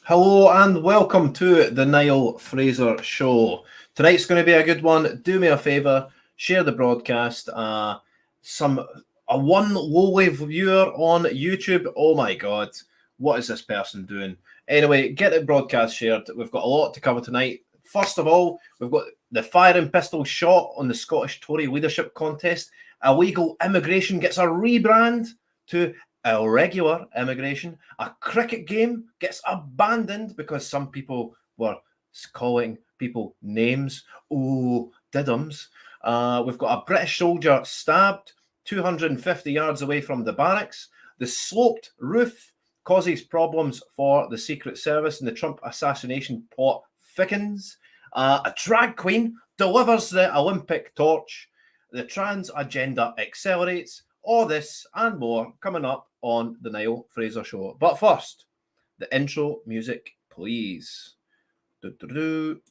Hello and welcome to the Niall Fraser Show. Tonight's going to be a good one. Do me a favour, share the broadcast. A one lowly viewer on YouTube. Oh my God, what is this person doing? Anyway, get the broadcast shared. We've got a lot to cover tonight. First of all, we've got the firing pistol shot on the Scottish Tory Leadership contest. Illegal immigration gets a rebrand to Irregular immigration. A cricket game gets abandoned because some people were calling people names. Oh, diddums. We've got a British soldier stabbed 250 yards away from the barracks. The sloped roof causes problems for the Secret Service, and the Trump assassination plot thickens. A drag queen delivers the Olympic torch. The trans agenda accelerates. All this and more coming up on the Niall Fraser Show. But first, the intro music, please. Do-do-do.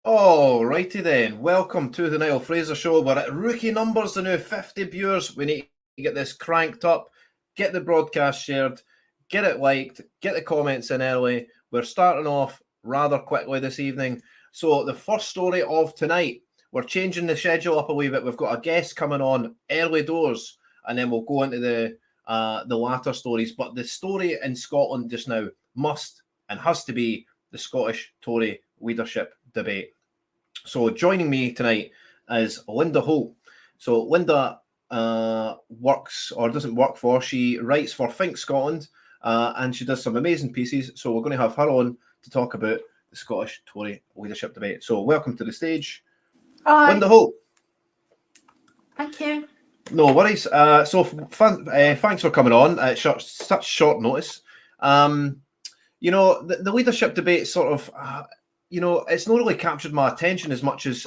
Alrighty then, welcome to the Niall Fraser Show. We're at rookie numbers, the new 50 viewers. We need to get this cranked up, get the broadcast shared, get it liked, get the comments in early. We're starting off rather quickly this evening. So the first story of tonight, we're changing the schedule up a wee bit. We've got a guest coming on early doors, and then we'll go into the latter stories. But the story in Scotland just now must and has to be the Scottish Tory leadership debate. So joining me tonight is Linda Holt. So Linda works, or doesn't work for, she writes for Think Scotland, and she does some amazing pieces. So we're going to have her on to talk about the Scottish Tory leadership debate. So welcome to the stage, Hi. Linda Holt. Thank you. No worries. Thanks for coming on at such short notice. You know, the leadership debate sort of, you know, it's not really captured my attention as much as,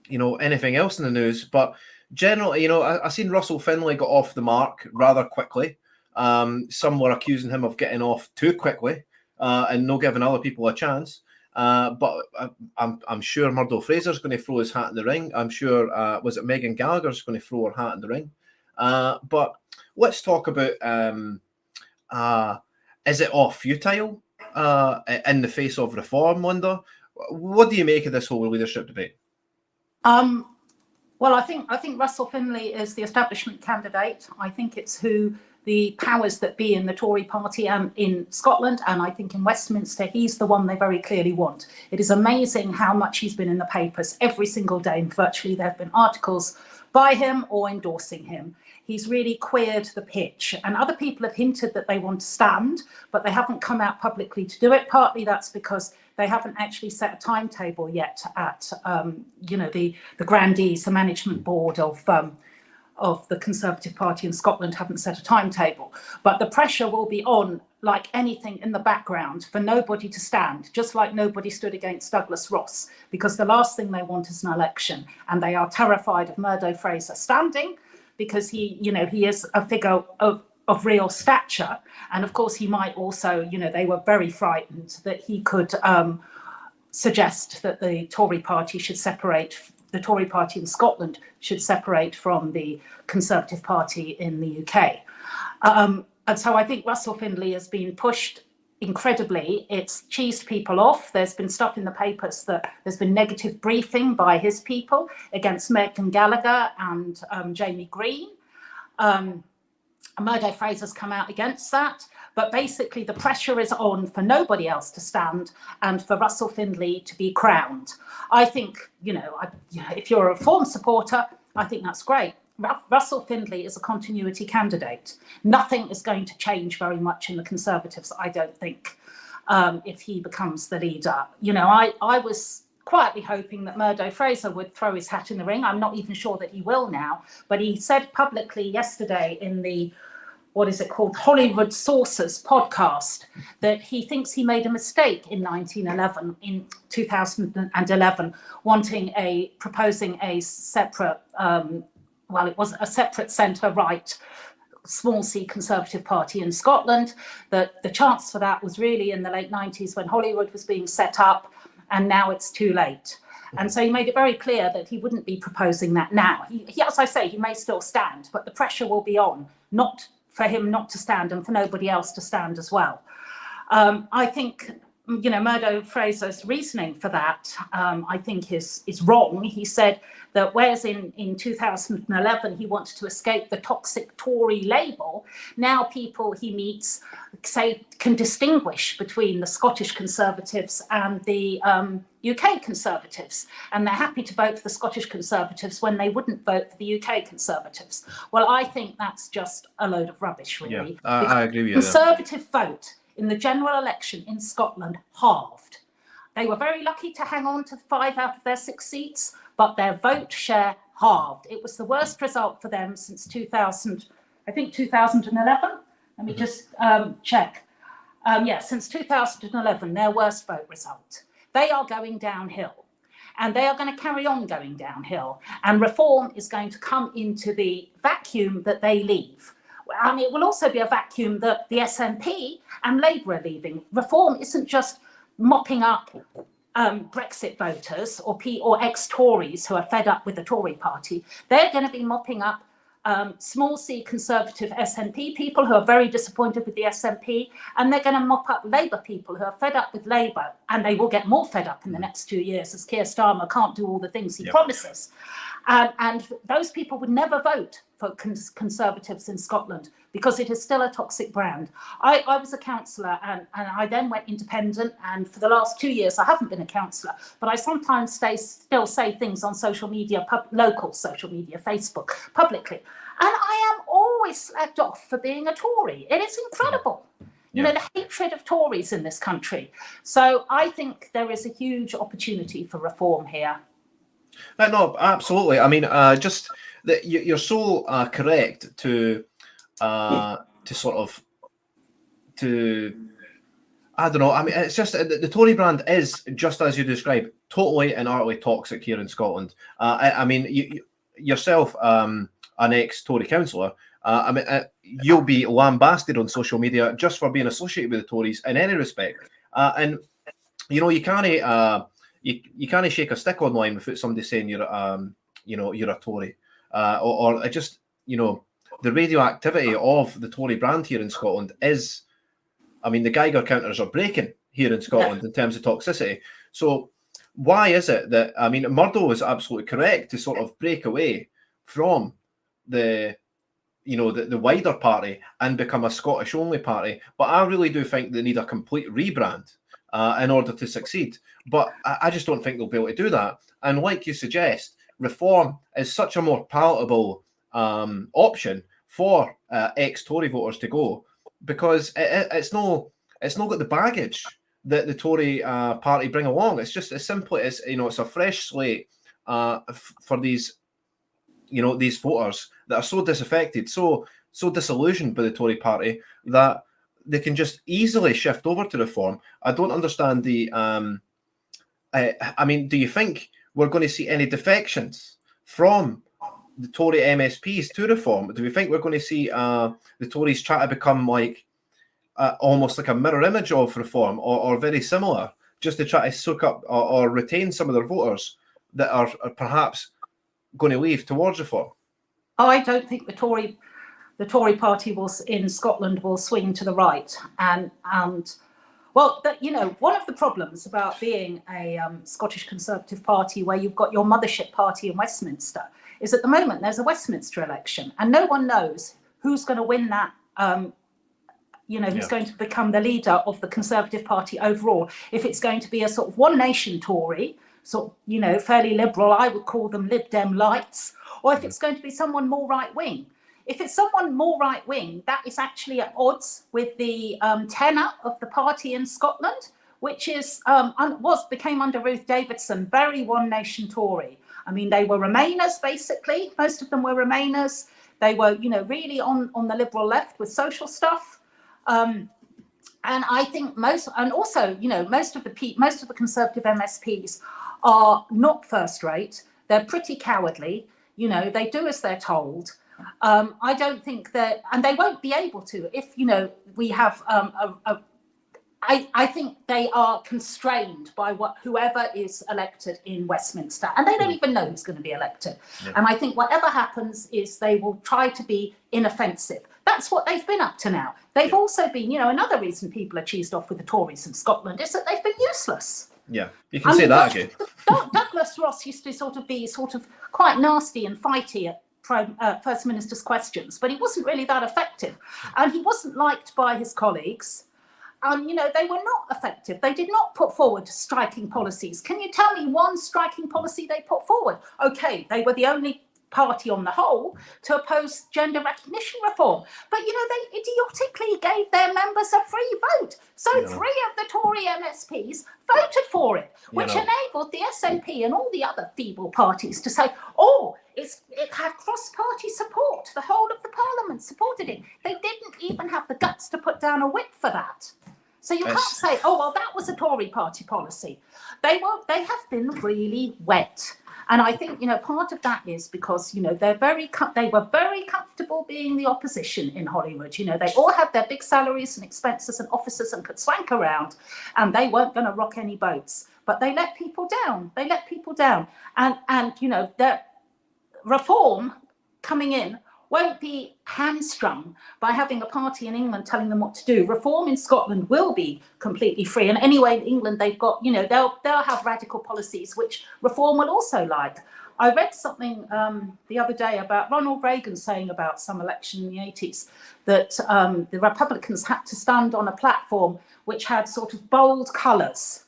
you know, anything else in the news. But generally, you know, I seen Russell Finlay got off the mark rather quickly. Some were accusing him of getting off too quickly and not giving other people a chance. But I'm sure Murdo Fraser's going to throw his hat in the ring. I'm sure, was it Megan Gallagher's going to throw her hat in the ring? But let's talk about, is it all futile in the face of reform, Linda? What do you make of this whole leadership debate? Well, I think Russell Finlay is the establishment candidate. I think it's who the powers that be in the Tory party and in Scotland, and I think in Westminster, he's the one they very clearly want. It is amazing how much he's been in the papers every single day, and virtually there have been articles by him or endorsing him. He's really queered the pitch, and other people have hinted that they want to stand, but they haven't come out publicly to do it. Partly that's because they haven't actually set a timetable yet at, you know, the grandees, the management board of the Conservative Party in Scotland haven't set a timetable. But the pressure will be on, like anything in the background, for nobody to stand, just like nobody stood against Douglas Ross, because the last thing they want is an election, and they are terrified of Murdo Fraser standing, because he, you know, he is a figure of real stature. And of course, he might also, you know, they were very frightened that he could suggest that the Tory party should separate, the Tory party in Scotland should separate from the Conservative Party in the UK. And so I think Russell Finlay has been pushed incredibly. It's cheesed people off. There's been stuff in the papers that there's been negative briefing by his people against Megan Gallagher and Jamie Green. Murdo Fraser's come out against that. But basically the pressure is on for nobody else to stand and for Russell Finlay to be crowned. I think, you know, if you're a Reform supporter, I think that's great. Russell Finlay is a continuity candidate. Nothing is going to change very much in the Conservatives, I don't think, if he becomes the leader. You know, I was quietly hoping that Murdo Fraser would throw his hat in the ring. I'm not even sure that he will now, but he said publicly yesterday in the, what is it called, Hollywood Sources podcast, that he thinks he made a mistake in 2011, proposing a separate, well, it was a separate centre-right small c Conservative Party in Scotland. That the chance for that was really in the late 90s when Hollywood was being set up, and now it's too late. And so he made it very clear that he wouldn't be proposing that now. He, as I say, he may still stand, but the pressure will be on, not for him not to stand and for nobody else to stand as well. I think, you know, Murdo Fraser's reasoning for that, I think is wrong. He said that whereas in 2011 he wanted to escape the toxic Tory label, now people he meets say can distinguish between the Scottish Conservatives and the UK Conservatives, and they're happy to vote for the Scottish Conservatives when they wouldn't vote for the UK Conservatives. Well, I think that's just a load of rubbish, really. Yeah, I agree with you. Conservative vote in the general election in Scotland halved. They were very lucky to hang on to 5 out of their 6 seats, but their vote share halved. It was the worst result for them since 2011. Let me just check. Yeah, since 2011, their worst vote result. They are going downhill, and they are going to carry on going downhill. And Reform is going to come into the vacuum that they leave. And it will also be a vacuum that the SNP and Labour are leaving. Reform isn't just mopping up Brexit voters or ex-Tories who are fed up with the Tory party. They're going to be mopping up small c Conservative SNP people who are very disappointed with the SNP, and they're going to mop up Labour people who are fed up with Labour, and they will get more fed up in the next 2 years as Keir Starmer can't do all the things he promises. And those people would never vote for Conservatives in Scotland because it is still a toxic brand. I was a councillor and I then went independent, and for the last 2 years I haven't been a councillor, but I sometimes still say things on social media, local social media, Facebook, publicly, and I am always slagged off for being a Tory. It is incredible. You know, the hatred of Tories in this country. So I think there is a huge opportunity for reform here. No, absolutely. I mean, just that you're so correct to sort of I don't know. I mean, it's just the Tory brand is, just as you described, totally and utterly toxic here in Scotland. I mean, yourself, an ex-Tory councillor, I mean, you'll be lambasted on social media just for being associated with the Tories in any respect. And you know, you can't shake a stick online without somebody saying you're a Tory, or just, you know, the radioactivity of the Tory brand here in Scotland is, I mean, the Geiger counters are breaking here in Scotland in terms of toxicity. So why is it that, I mean, Murdo was absolutely correct to sort of break away from the wider party and become a Scottish only party, but I really do think they need a complete rebrand in order to succeed. But I just don't think they'll be able to do that. And like you suggest, reform is such a more palatable option for ex-Tory voters to go, because it's not got the baggage that the Tory party bring along. It's just as simply as, you know, it's a fresh slate for these, you know, these voters that are so disaffected, so disillusioned by the Tory party that they can just easily shift over to reform. I don't understand the. I mean, do you think we're going to see any defections from the Tory MSPs to reform? Do we think we're going to see the Tories try to become like almost like a mirror image of reform, or very similar, just to try to soak up or retain some of their voters that are perhaps going to leave towards reform? I don't think the Tory party in Scotland will swing to the right. And well, you know, one of the problems about being a Scottish Conservative Party, where you've got your mothership party in Westminster, is at the moment there's a Westminster election and no one knows who's going to win that. Who's going to become the leader of the Conservative Party overall. If it's going to be a sort of one nation Tory, sort of, you know, fairly liberal, I would call them Lib Dem lights, or if it's going to be someone more right wing. If it's someone more right wing, that is actually at odds with the tenor of the party in Scotland, which is became under Ruth Davidson very one nation Tory. I mean, they were Remainers basically. Most of them were Remainers. They were, you know, really on the liberal left with social stuff. And I think most of the Conservative MSPs are not first rate. They're pretty cowardly. You know, they do as they're told. I don't think that, and they won't be able to if, you know, we have I think they are constrained by whoever is elected in Westminster, and they don't even know who's going to be elected. Yeah. And I think whatever happens is they will try to be inoffensive. That's what they've been up to now. They've also been, you know, another reason people are cheesed off with the Tories in Scotland is that they've been useless. Yeah, you can say that again. Douglas Ross used to be quite nasty and fighty at First Minister's questions, but he wasn't really that effective, and he wasn't liked by his colleagues. You know, they were not effective. They did not put forward striking policies. Can you tell me one striking policy they put forward? Okay, they were the only party on the whole to oppose gender recognition reform. But, you know, they idiotically gave their members a free vote. So 3 of the Tory MSPs voted for it, which enabled the SNP and all the other feeble parties to say, oh, it had cross-party support. The whole of the parliament supported it. They didn't even have the guts to put down a whip for that. So you can't say, oh, well, that was a Tory party policy. They have been really wet. And I think, you know, part of that is because, you know, they were very comfortable being the opposition in Holyrood. You know, they all had their big salaries and expenses and offices and could swank around, and they weren't going to rock any boats. But they let people down. And you know, their reform coming in won't be hamstrung by having a party in England telling them what to do. Reform in Scotland will be completely free. And anyway, in England, they've got, they'll have radical policies, which Reform will also like. I read something the other day about Ronald Reagan saying about some election in the 80s that the Republicans had to stand on a platform which had sort of bold colours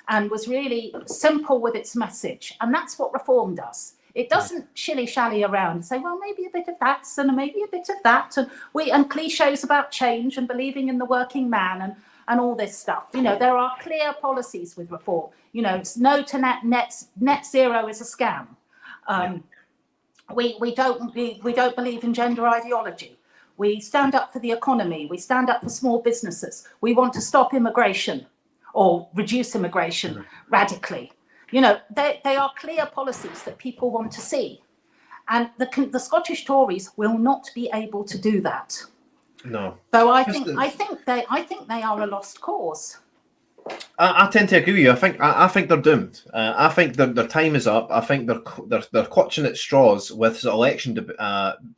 and was really simple with its message. And that's what Reform does. It doesn't shilly-shally around and say, well, maybe a bit of that and maybe a bit of that, and cliches about change and believing in the working man and all this stuff. There are clear policies with Reform. It's no to net zero is a scam. We don't believe in gender ideology. We stand up for the economy. We stand up for small businesses. We want to stop immigration or reduce immigration radically. They are clear policies that people want to see, and the Scottish Tories will not be able to do that. No. So I think they are a lost cause. I tend to agree with you. I think they're doomed. I think their time is up. I think they're clutching at straws with the election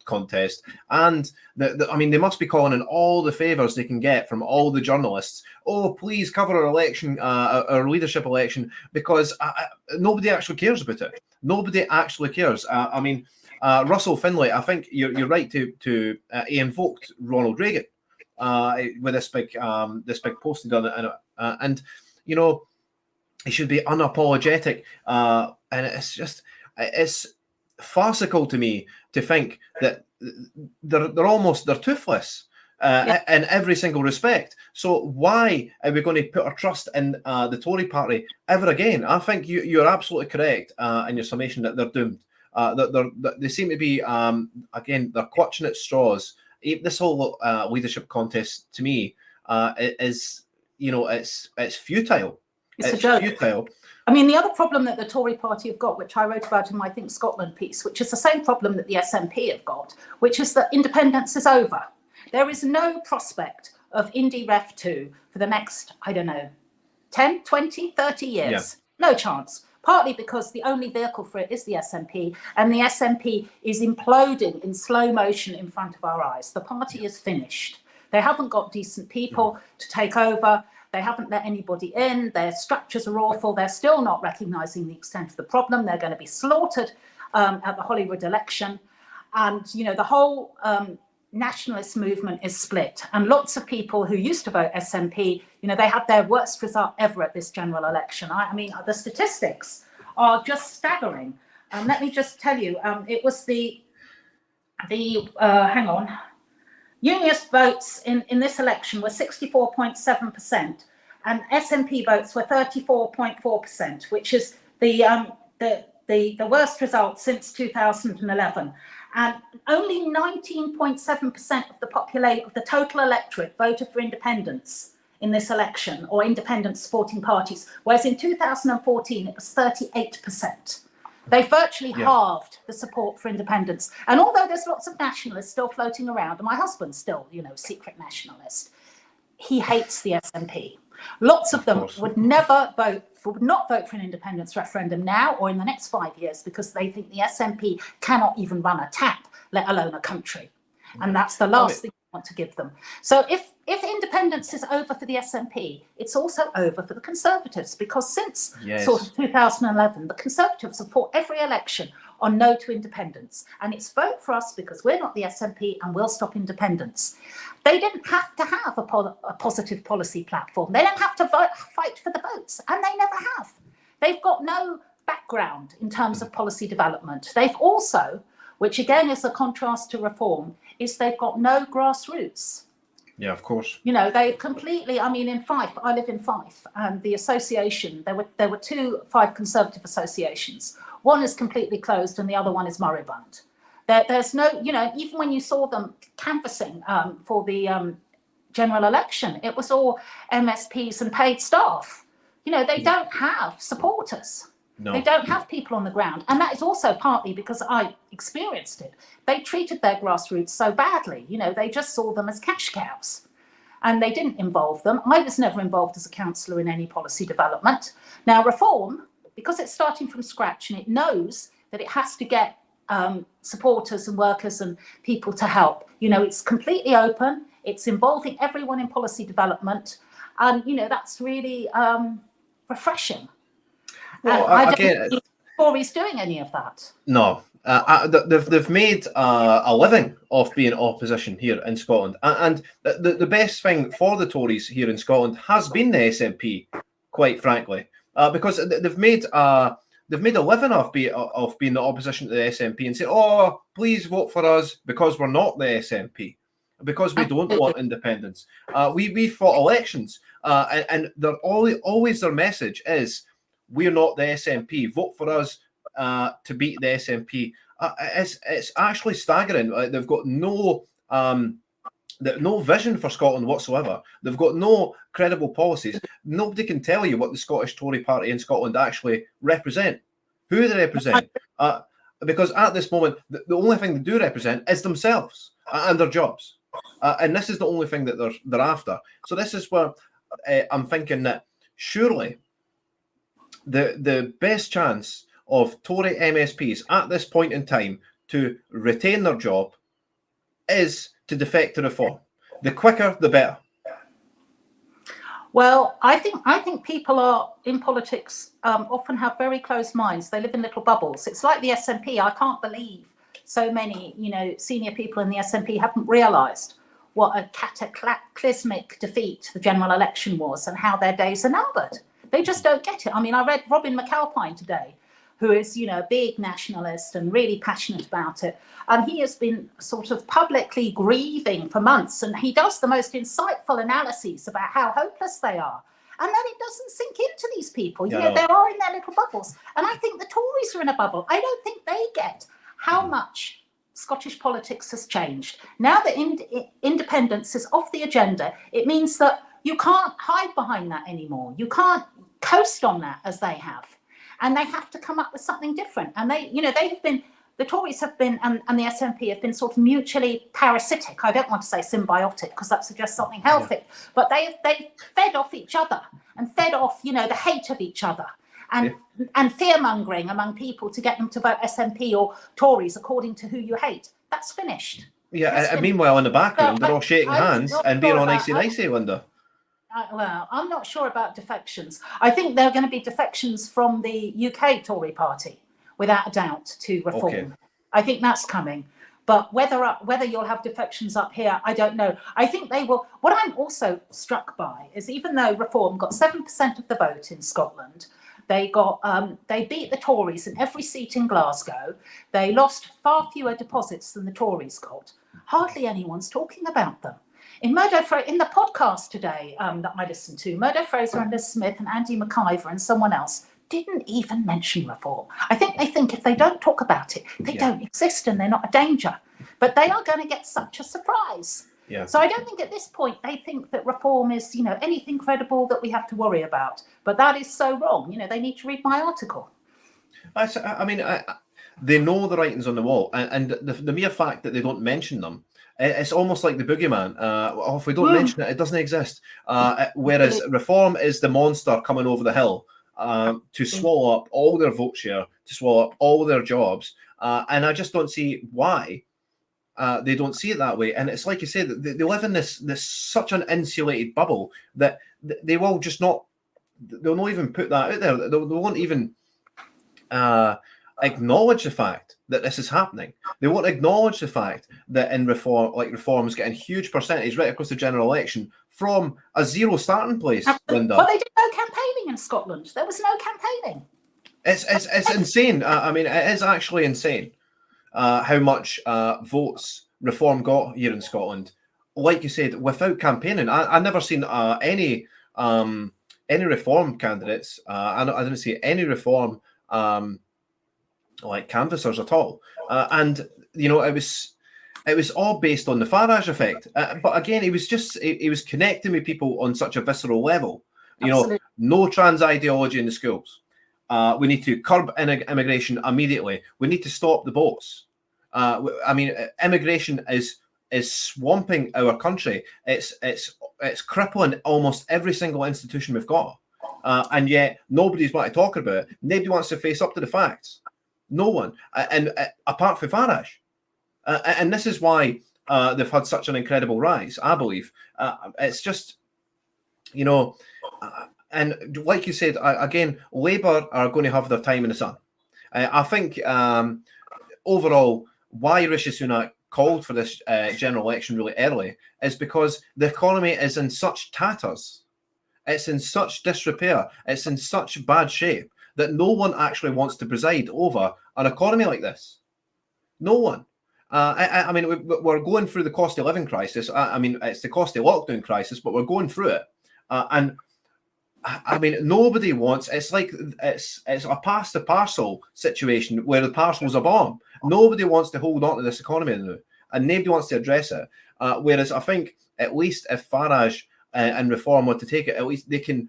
contest, and they must be calling in all the favours they can get from all the journalists. Oh, please cover our election, our leadership election, because nobody actually cares about it. Nobody actually cares. Russell Finlay, I think you're right to he invoked Ronald Reagan with this big post he done, and he should be unapologetic, and it's farcical to me to think that they're toothless in every single respect. So why are we going to put our trust in the Tory party ever again? I think you're absolutely correct in your summation that they're doomed. They seem to be again, they're clutching at straws. This whole leadership contest to me is it's futile. It's a joke. Futile. The other problem that the Tory party have got, which I wrote about in my Think Scotland piece, which is the same problem that the SNP have got, which is that independence is over. There is no prospect of Indy Ref 2 for the next, 10, 20, 30 years. Yeah. No chance. Partly because the only vehicle for it is the SNP, and the SNP is imploding in slow motion in front of our eyes. The party is finished. They haven't got decent people to take over. They haven't let anybody in. Their structures are awful. They're still not recognising the extent of the problem. They're going to be slaughtered at the Holyrood election. And, the whole nationalist movement is split. And lots of people who used to vote SNP, they had their worst result ever at this general election. The statistics are just staggering. Let me just tell you, it was hang on. Unionist votes in this election were 64.7%, and SNP votes were 34.4%, which is the worst result since 2011. And only 19.7% of the total electorate voted for independence in this election, or independent supporting parties, whereas in 2014 it was 38%. They virtually halved the support for independence. And although there's lots of nationalists still floating around, and my husband's still, secret nationalist, he hates the SNP. Lots of them would not vote for an independence referendum now or in the next 5 years, because they think the SNP cannot even run a tap, let alone a country. And that's the last thing we want to give them. So if independence is over for the SNP, it's also over for the Conservatives, because since sort of 2011, the Conservatives have fought every election on no to independence. And it's vote for us because we're not the SNP and we'll stop independence. They didn't have to have a positive policy platform. They don't have to fight for the votes, and they never have. They've got no background in terms of policy development. They've also, which again is a contrast to Reform, is they've got no grassroots. Yeah, of course. They completely, in Fife, I live in Fife, and the association, there were 2 Fife Conservative associations. One is completely closed and the other one is moribund. There's no, even when you saw them canvassing for the general election, it was all MSPs and paid staff. They don't have supporters. No. They don't have people on the ground. And that is also partly because I experienced it. They treated their grassroots so badly. They just saw them as cash cows and they didn't involve them. I was never involved as a councillor in any policy development. Now, Reform, because it's starting from scratch and it knows that it has to get supporters and workers and people to help. It's completely open. It's involving everyone in policy development. And, that's really refreshing. Well, I again, don't think Tories doing any of that. No. They've made a living off being opposition here in Scotland, and the best thing for the Tories here in Scotland has been the SNP, quite frankly, because they've made a living off being the opposition to the SNP and say, "Oh, please vote for us because we're not the SNP, because we don't want independence." We fought elections, and they're always their message is, "We're not the SNP. Vote for us." To beat the SNP, it's actually staggering. They've got no vision for Scotland whatsoever. They've got no credible policies. Nobody can tell you what the Scottish Tory Party in Scotland actually represent, who they represent, because at this moment the only thing they do represent is themselves and their jobs, and this is the only thing that they're after. So this is where I'm thinking that surely the best chance of Tory MSPs at this point in time to retain their job is to defect to Reform. The quicker, the better. Well, I think people are in politics often have very closed minds. They live in little bubbles. It's like the SNP. I can't believe so many, senior people in the SNP haven't realised what a cataclysmic defeat the general election was and how their days are numbered. They just don't get it. I mean, I read Robin McAlpine today, who is, a big nationalist and really passionate about it. And he has been sort of publicly grieving for months. And he does the most insightful analyses about how hopeless they are. And then it doesn't sink into these people. They are in their little bubbles. And I think the Tories are in a bubble. I don't think they get how much Scottish politics has changed. Now that independence is off the agenda, it means that you can't hide behind that anymore. You can't coast on that as they have. And they have to come up with something different. And the Tories have been, and the SNP have been sort of mutually parasitic. I don't want to say symbiotic because that suggests something healthy, but they fed off each other and fed off, the hate of each other and fear mongering among people to get them to vote SNP or Tories according to who you hate. That's finished. Yeah, and meanwhile in the background they're all shaking hands and being all nicey, Linda. Well, I'm not sure about defections. I think there are going to be defections from the UK Tory party, without a doubt, to Reform. Okay. I think that's coming. But whether you'll have defections up here, I don't know. I think they will. What I'm also struck by is even though Reform got 7% of the vote in Scotland, they beat the Tories in every seat in Glasgow. They lost far fewer deposits than the Tories got. Hardly anyone's talking about them. In the podcast today that I listened to, Murdo Fraser and Liz Smith and Andy McIver and someone else didn't even mention Reform. I think they think if they don't talk about it, they don't exist and they're not a danger. But they are going to get such a surprise. Yeah. So I don't think at this point they think that Reform is, anything credible that we have to worry about. But that is so wrong. They need to read my article. They know the writings on the wall, and the mere fact that they don't mention them, it's almost like the boogeyman. If we don't mention it, it doesn't exist. Whereas Reform is the monster coming over the hill to swallow up all their vote share, to swallow up all their jobs. And I just don't see why they don't see it that way. And it's like you say, they live in this such an insulated bubble that they will just not. They'll not even put that out there. They won't even acknowledge the fact that this is happening. They won't acknowledge the fact that in Reform's getting huge percentage right across the general election from a zero starting place, Linda. But they did no campaigning in Scotland. There was no campaigning. It's insane. It is actually insane how much votes Reform got here in Scotland. Like you said, without campaigning. I've never seen any Reform candidates. I didn't see any Reform canvassers at all, and it was all based on the Farage effect. But again, he was connecting with people on such a visceral level. Absolutely. No trans ideology in the schools. We need to curb immigration immediately. We need to stop the boats. Immigration is swamping our country. It's crippling almost every single institution we've got, and yet nobody's want to talk about it. Nobody wants to face up to the facts. No one. And apart from Farage. And this is why they've had such an incredible rise, I believe. It's just, you know, and like you said, again, Labour are going to have their time in the sun. I think overall, why Rishi Sunak called for this general election really early is because the economy is in such tatters. It's in such disrepair. It's in such bad shape that no one actually wants to preside over an economy like this. No one. I mean, we're going through the cost of living crisis. I mean, it's the cost of lockdown crisis, but we're going through it. And I mean, nobody wants. It's like it's a pass the parcel situation where the parcel's a bomb. Nobody wants to hold on to this economy now, and nobody wants to address it. Whereas I think at least if Farage and Reform want to take it, at least they can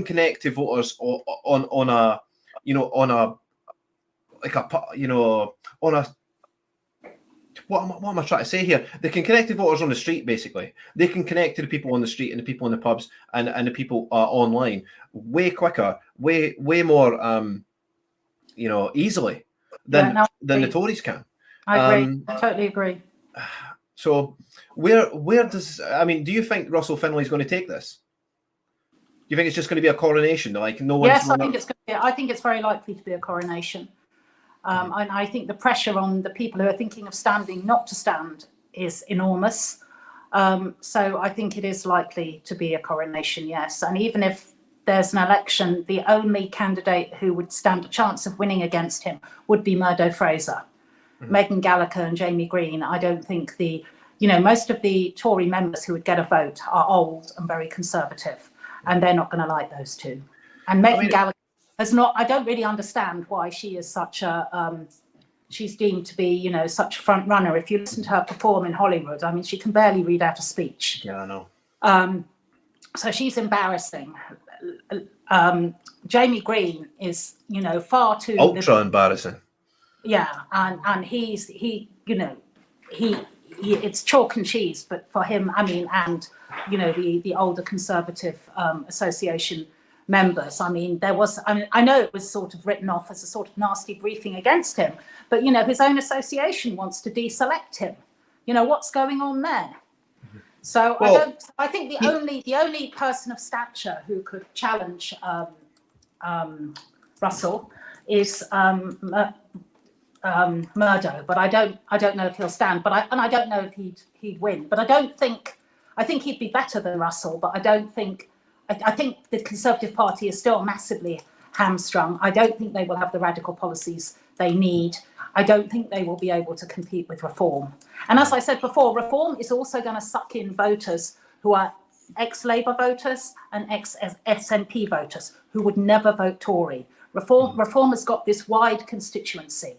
connect to voters on a what am I trying to say here? They can connect to voters on the street, basically. They can connect to the people on the street and the people in the pubs and the people online way quicker, way more easily than the Tories can. I agree. I totally agree. So where does, I mean, do you think Russell Finley's going to take this? Do you think it's just going to be a coronation? Like no one's Yes, I think it's very likely to be a coronation. And I think the pressure on the people who are thinking of standing not to stand is enormous. So I think it is likely to be a coronation, yes. And even if there's an election, the only candidate who would stand a chance of winning against him would be Murdo Fraser. Megan Gallagher and Jamie Green, I don't think most of the Tory members who would get a vote are old and very conservative, and they're not going to like those two. And Megan Gallagher I don't really understand why she is such a, she's deemed to be, such a front runner. If you listen to her perform in Hollywood, I mean, she can barely read out a speech. Yeah, I know. So she's embarrassing. Jamie Green is, far too... Ultra embarrassing. Yeah, and it's chalk and cheese, but for him, I mean, and, the older Conservative Association members. I mean, I know it was sort of written off as a sort of nasty briefing against him, but, his own association wants to deselect him. What's going on there? So I think the only person of stature who could challenge Russell is Murdo, but I don't know if he'll stand, but I don't know if he'd win, but I think he'd be better than Russell, but I think the Conservative Party is still massively hamstrung. I don't think they will have the radical policies they need. I don't think they will be able to compete with Reform. And as I said before, Reform is also going to suck in voters who are ex-Labour voters and ex-SNP voters who would never vote Tory. Reform has got this wide constituency.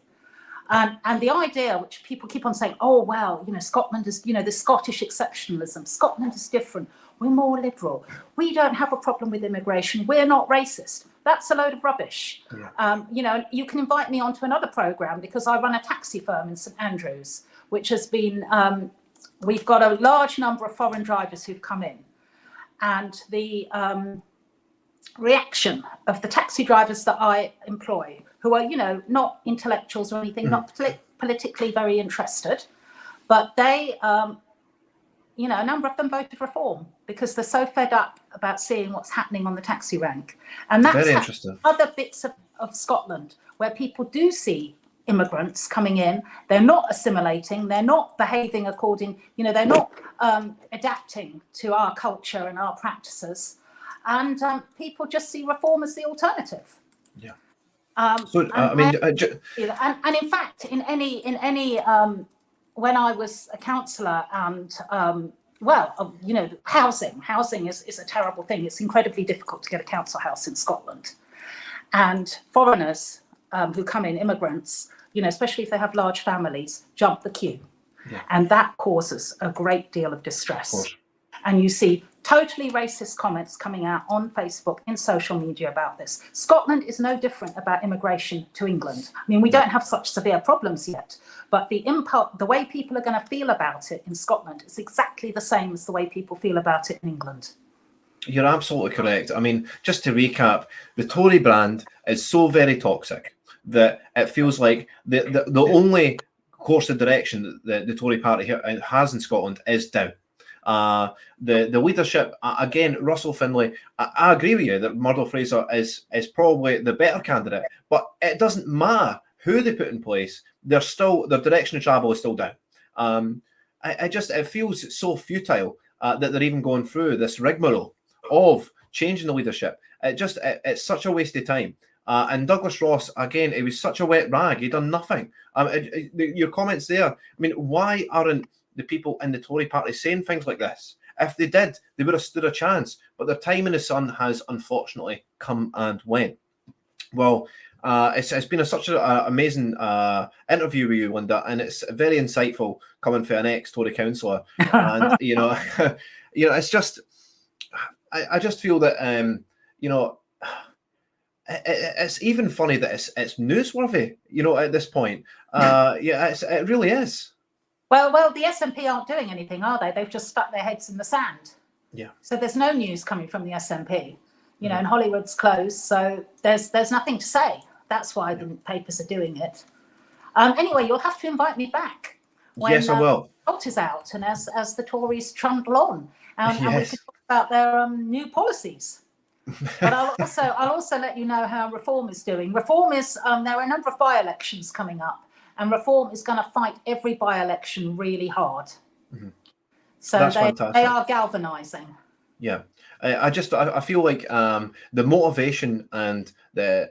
And the idea, which people keep on saying, oh, well, Scotland is, the Scottish exceptionalism. Scotland is different. We're more liberal. We don't have a problem with immigration. We're not racist. That's a load of rubbish. Yeah. You can invite me onto another programme because I run a taxi firm in St Andrews, which has been, we've got a large number of foreign drivers who've come in. And the reaction of the taxi drivers that I employ, who are, not intellectuals or anything, not politically very interested, but they, a number of them voted Reform because they're so fed up about seeing what's happening on the taxi rank. And that's very interesting. Other bits of Scotland where people do see immigrants coming in, they're not assimilating, they're not behaving according, they're not adapting to our culture and our practices. And people just see Reform as the alternative. Yeah. And in fact, in any when I was a councillor and housing is a terrible thing. It's incredibly difficult to get a council house in Scotland, and foreigners who come in, immigrants, especially if they have large families, jump the queue, and that causes a great deal of distress. And you see totally racist comments coming out on Facebook, in social media about this. Scotland is no different about immigration to England. I mean, we don't have such severe problems yet, but the way people are going to feel about it in Scotland is exactly the same as the way people feel about it in England. You're absolutely correct. I mean, just to recap, the Tory brand is so very toxic. that it feels like the only course of direction that the Tory party has in Scotland is down. The leadership, again, Russell Finlay, I agree with you that Murdo Fraser is probably the better candidate, but it doesn't matter who they put in place, their direction of travel is still down. It feels so futile that they're even going through this rigmarole of changing the leadership. It's such a waste of time. And Douglas Ross, again, it was such a wet rag. He done nothing. Your comments there, I mean, why aren't the people in the Tory party saying things like this? If they did, they would have stood a chance. But their time in the sun has unfortunately come and went. Well, it's been such an amazing interview with you, Linda, and it's very insightful coming from an ex-Tory councillor. And it's just, I just feel that it's even funny that it's newsworthy, at this point. It really is. Well, the SNP aren't doing anything, are they? They've just stuck their heads in the sand. Yeah. So there's no news coming from the SNP, and Hollywood's closed, so there's nothing to say. That's why the papers are doing it. Anyway, you'll have to invite me back when yes, I will. the result is out and as the Tories trundle on, and we Yes. can talk about their new policies. But I'll also let you know how Reform is doing. Reform is there are a number of by-elections coming up, and Reform is going to fight every by-election really hard. Mm-hmm. So they are galvanising. Yeah, I feel like the motivation and the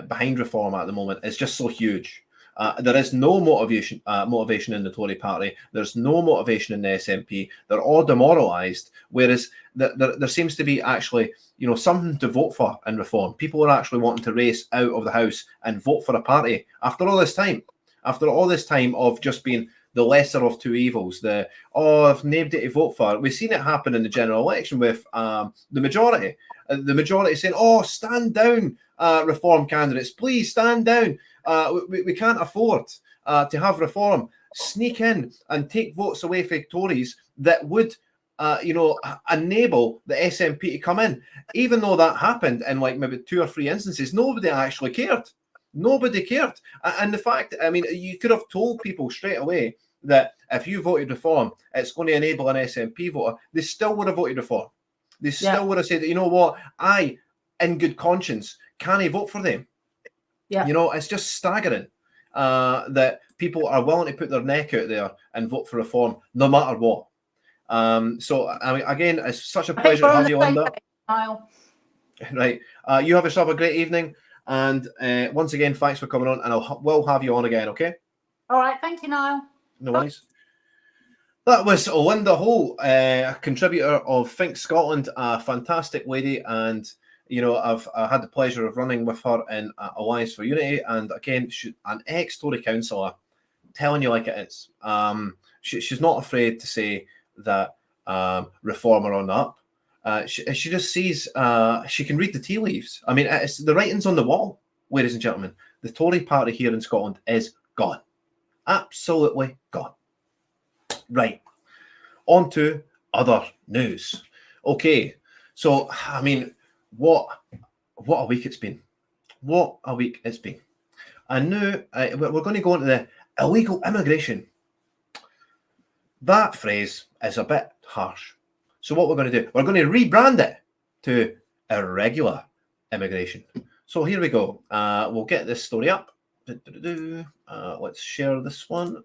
behind Reform at the moment is just so huge. There is no motivation in the Tory party. There's no motivation in the SNP. They're all demoralised. Whereas there seems to be actually, something to vote for in Reform. People are actually wanting to race out of the house and vote for a party after all this time. After all this time of just being the lesser of two evils, I've named it to vote for. We've seen it happen in the general election with the majority. The majority saying, stand down, Reform candidates, please stand down. We can't afford to have Reform sneak in and take votes away from Tories that would, enable the SNP to come in. Even though that happened in like maybe 2 or 3 instances, nobody actually cared. Nobody cared. And the fact, you could have told people straight away that if you voted Reform, it's going to enable an SNP voter. They still would have voted Reform. They still would have said, you know what, I, in good conscience, can I vote for them? Yeah. It's just staggering that people are willing to put their neck out there and vote for Reform, no matter what. Again, it's such a pleasure to have you, Linda. Right. You have yourself a great evening. And once again, thanks for coming on. And we'll have you on again, okay? All right. Thank you, Niall. No worries. That was Linda Hole, a contributor of Think Scotland, a fantastic lady. And, I've had the pleasure of running with her in Alliance for Unity. And again, an ex-Tory councillor, telling you like it is. She's not afraid to say that Reform are on the up. She just sees, she can read the tea leaves. It's the writing's on the wall, ladies and gentlemen. The Tory party here in Scotland is gone. Absolutely gone. Right. On to other news. Okay. So, what a week it's been. What a week it's been. And now we're going to go into the illegal immigration. That phrase is a bit harsh. So what we're going to do, we're going to rebrand it to irregular immigration. So here we go. We'll get this story up. Let's share this one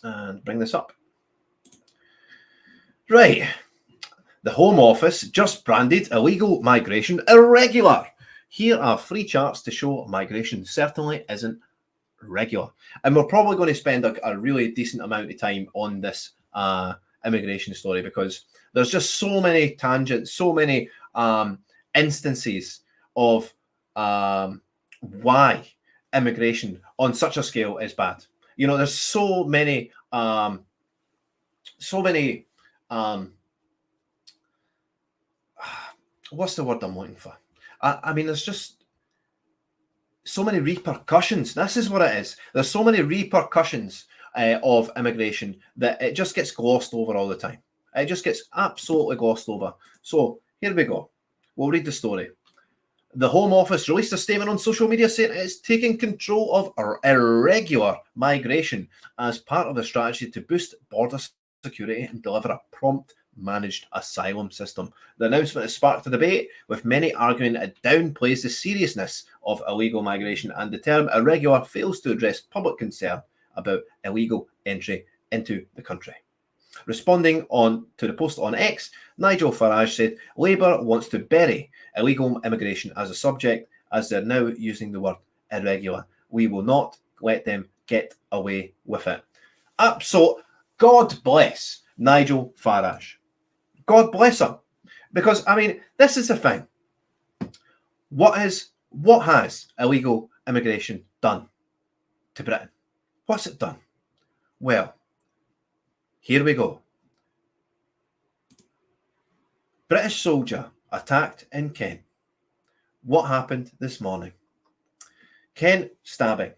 and bring this up. Right. The Home Office just branded illegal migration irregular. Here are 3 charts to show migration certainly isn't regular. And we're probably going to spend a really decent amount of time on this immigration story because there's just so many tangents, so many instances of why immigration on such a scale is bad. There's so many what's the word I'm looking for? There's just so many repercussions. This is what it is. There's so many repercussions of immigration that it just gets glossed over all the time. It just gets absolutely glossed over. So here we go. We'll read the story. The Home Office released a statement on social media saying it's taking control of irregular migration as part of the strategy to boost border security and deliver a prompt, managed asylum system. The announcement has sparked a debate, with many arguing it downplays the seriousness of illegal migration, and the term irregular fails to address public concern about illegal entry into the country. Responding to the post on X, Nigel Farage said Labour wants to bury illegal immigration as a subject, as they're now using the word irregular. We will not let them get away with it. So, God bless Nigel Farage. God bless him. Because, I mean, this is the thing. What has illegal immigration done to Britain? What's it done? Well, here we go. British soldier attacked in Kent. What happened this morning? Kent stabbing.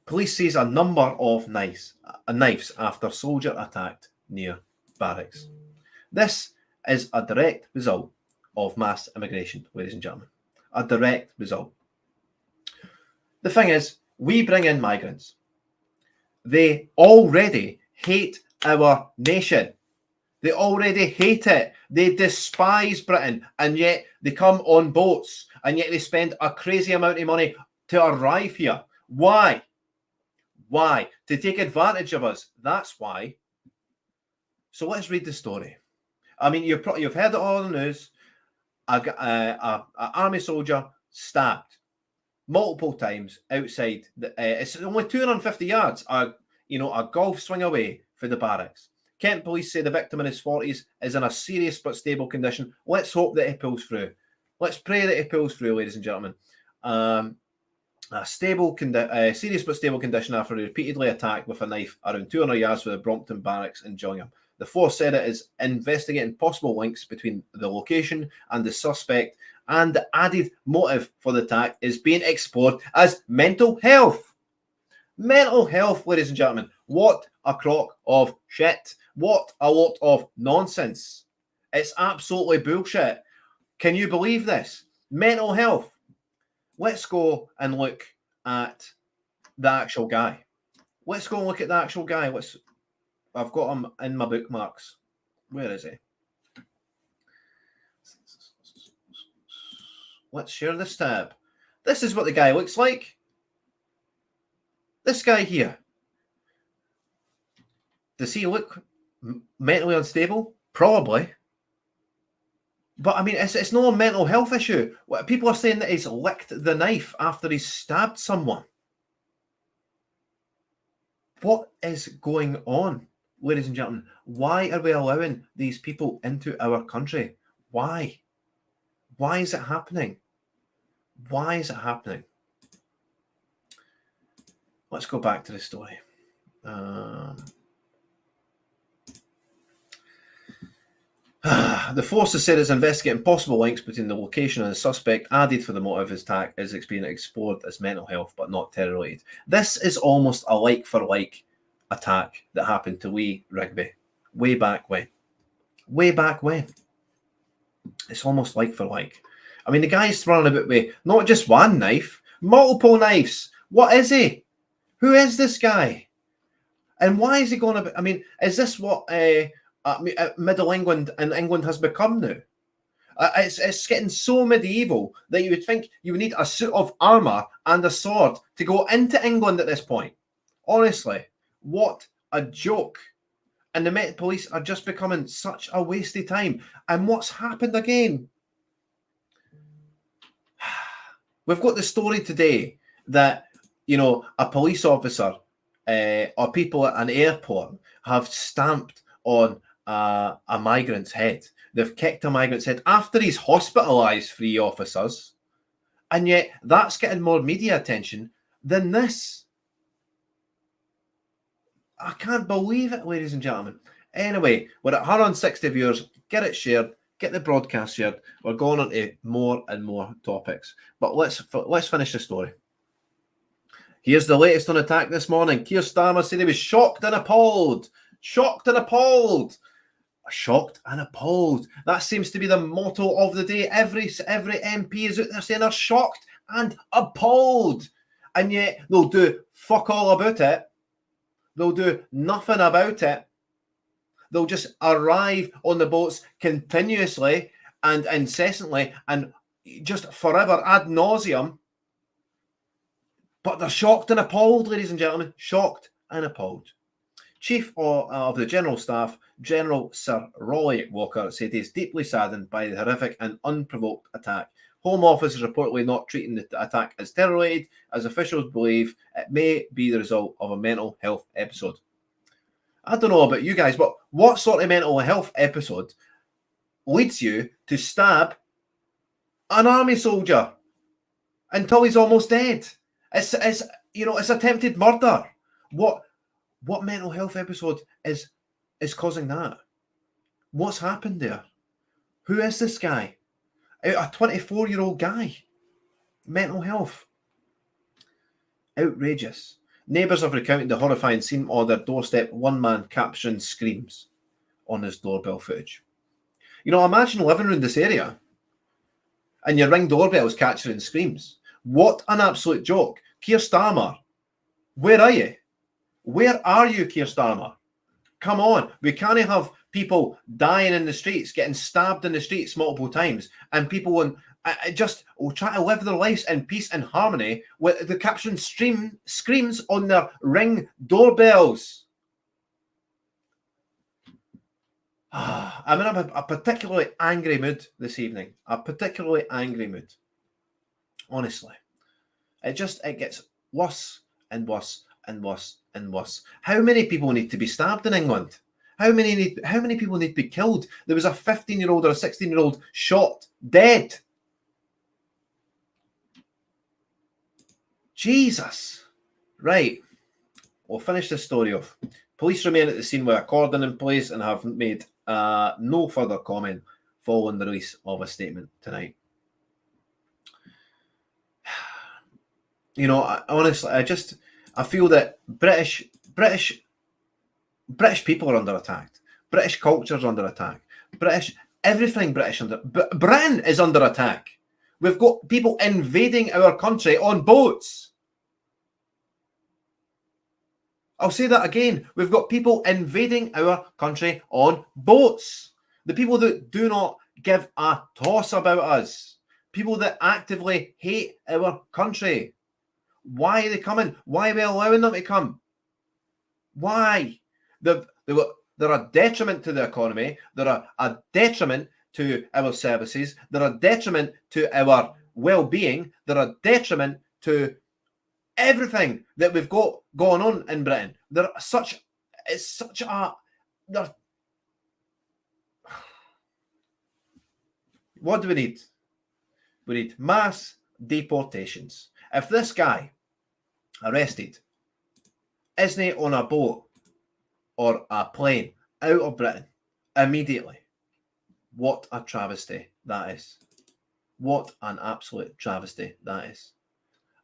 Police seize a number of knives after soldier attacked near barracks. This is a direct result of mass immigration, ladies and gentlemen. A direct result. The thing is, we bring in migrants. They already hate our nation. They already hate it. They despise Britain, and yet they come on boats, and yet they spend a crazy amount of money to arrive here. Why? Why? To take advantage of us. That's why. So let's read the story. I mean, you've heard it all on the news. An army soldier stabbed multiple times outside. It's only 250 yards. A golf swing away for the barracks. Kent police say the victim in his 40s is in a serious but stable condition. Let's hope that he pulls through. Let's pray that he pulls through, ladies and gentlemen. A serious but stable condition after he repeatedly attacked with a knife around 200 yards from the Brompton barracks in Gillingham. The force said it is investigating possible links between the location and the suspect, and the added motive for the attack is being explored as mental health. Mental health, ladies and gentlemen. What a crock of shit. What a lot of nonsense. It's absolutely bullshit. Can you believe this? Mental health. Let's go and look at the actual guy. I've got him in my bookmarks. Where is he? Let's share this tab. This is what the guy looks like. This guy here. Does he look mentally unstable? Probably. But I mean, it's not a mental health issue. People are saying that he's licked the knife after he's stabbed someone. What is going on, ladies and gentlemen? Why are we allowing these people into our country? Why? Why is it happening? Why is it happening? Let's go back to the story. The force has said it's investigating possible links between the location and the suspect. Added for the motive of his attack is being explored as mental health, but not terror-related. This is almost a like-for-like attack that happened to Lee Rigby way back when. Way back when. It's almost like-for-like. I mean, the guy's running about with not just one knife, multiple knives. What is he? Who is this guy? And why is he going about? I mean, is this what Middle England and England has become now? It's getting so medieval that you would think you would need a suit of armour and a sword to go into England at this point. Honestly, what a joke. And the Met Police are just becoming such a waste of time. And what's happened again? We've got the story today that, a police officer or people at an airport have stamped on a migrant's head. They've kicked a migrant's head after he's hospitalised 3 officers. And yet that's getting more media attention than this. I can't believe it, ladies and gentlemen. Anyway, we're at 160 viewers. Get it shared. Get the broadcast shared. We're going on to more and more topics. But let's finish the story. Here's the latest on attack this morning. Keir Starmer said he was shocked and appalled. Shocked and appalled. shocked and appalled. That seems to be the motto of the day. Every MP is out there saying they're shocked and appalled. And yet they'll do fuck all about it. They'll do nothing about it. They'll just arrive on the boats continuously and incessantly and just forever ad nauseum. But they're shocked and appalled, ladies and gentlemen. Shocked and appalled. Chief of the General Staff, General Sir Roy Walker, said he is deeply saddened by the horrific and unprovoked attack. Home Office is reportedly not treating the attack as terror-related, as officials believe it may be the result of a mental health episode. I don't know about you guys, but what sort of mental health episode leads you to stab an army soldier until he's almost dead? It's attempted murder. What mental health episode is causing that? What's happened there? Who is this guy? A 24-year-old guy. Mental health. Outrageous. Neighbours have recounted the horrifying scene on their doorstep. One man capturing screams on his doorbell footage. Imagine living around this area and your Ring doorbell is capturing screams. What an absolute joke. Keir Starmer, where are you? Where are you, Keir Starmer? Come on. We can't have people dying in the streets, getting stabbed in the streets multiple times, and people will try to live their lives in peace and harmony with the caption screams on their Ring doorbells. I'm in a particularly angry mood this evening. A particularly angry mood. Honestly. It gets worse and worse and worse and worse. How many people need to be stabbed in England? How many people need to be killed? There was a 15-year-old or a 16-year-old shot dead. Jesus. Right. We'll finish this story off. Police remain at the scene with a cordon in place and have made no further comment following the release of a statement tonight. Honestly, I feel that British people are under attack. British culture is under attack. Everything British Britain is under attack. We've got people invading our country on boats. I'll say that again. We've got people invading our country on boats. The people that do not give a toss about us. People that actively hate our country. Why are they coming? Why are we allowing them to come? Why? They're a detriment to the economy. They're a detriment to our services. They're a detriment to our well-being. They're a detriment to everything that we've got going on in Britain. What do we need? We need mass deportations. If this guy arrested isn't on a boat or a plane out of Britain immediately, what a travesty that is. What an absolute travesty that is.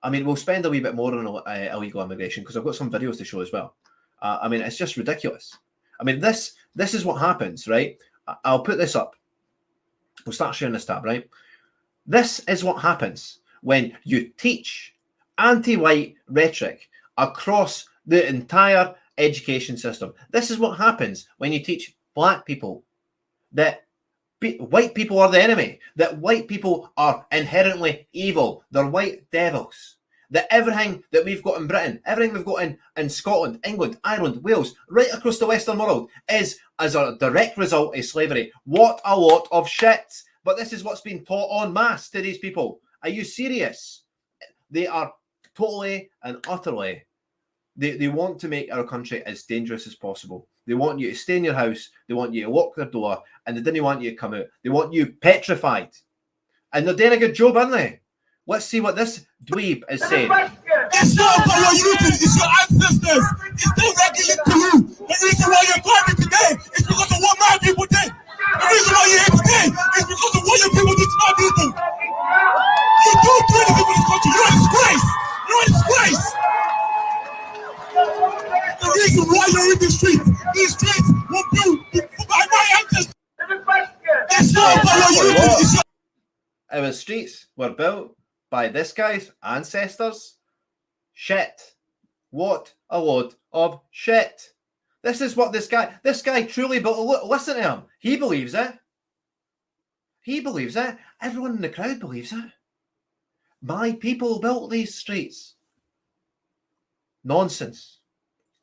I mean, we'll spend a wee bit more on illegal immigration because I've got some videos to show as well. It's just ridiculous. I mean, this is what happens, right? I'll put this up. We'll start sharing this tab, right? This is what happens when you teach anti-white rhetoric across the entire education system. This is what happens when you teach black people that white people are the enemy, that white people are inherently evil, they're white devils, that everything that we've got in Britain, everything we've got in Scotland, England, Ireland, Wales, right across the Western world is as a direct result of slavery. What a lot of shit. But this is what's been taught en masse to these people. Are you serious? They are totally and utterly, they want to make our country as dangerous as possible. They want you to stay in your house. They want you to lock their door. And they didn't want you to come out. They want you petrified. And they're doing a good job, aren't they? Let's see what this dweeb is saying. It's not for your youth, it's your ancestors. It's directly to you. The reason why you're going today is because of what my people did. The reason why you're here today is because of what your people did to my people. You don't do anything for this country. You're a disgrace. You're a disgrace. The reason why you're in these streets were built by my ancestors. Our streets were built by this guy's ancestors. Shit. What a load of shit. This is what this guy truly built. Listen to him. He believes it. He believes it. Everyone in the crowd believes it. My people built these streets. Nonsense.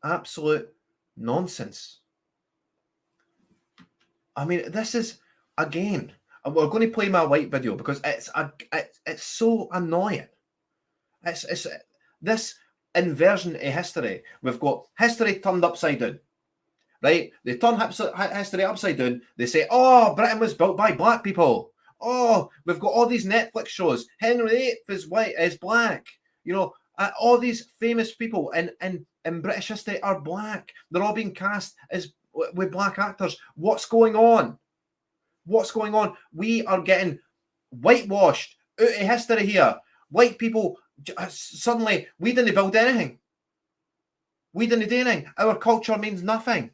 Absolute nonsense. I mean, this is, again, we're going to play my white video because it's so annoying. It's this inversion of history. We've got history turned upside down, right? They turn history upside down. They say, oh, Britain was built by black people. Oh, we've got all these Netflix shows. Henry VIII is black. You know, all these famous people in British history are black. They're all being cast as with black actors. What's going on? What's going on? We are getting whitewashed out of history here. White people, suddenly, we didn't build anything. We didn't do anything. Our culture means nothing.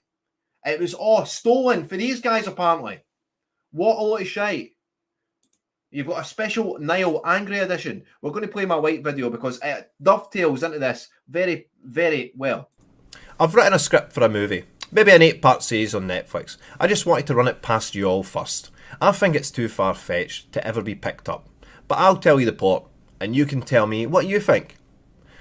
It was all stolen for these guys, apparently. What a lot of shite. You've got a special Niall Angry edition. We're going to play my white video because it dovetails into this very, very well. I've written a script for a movie. Maybe an 8-part series on Netflix. I just wanted to run it past you all first. I think it's too far-fetched to ever be picked up. But I'll tell you the plot, and you can tell me what you think.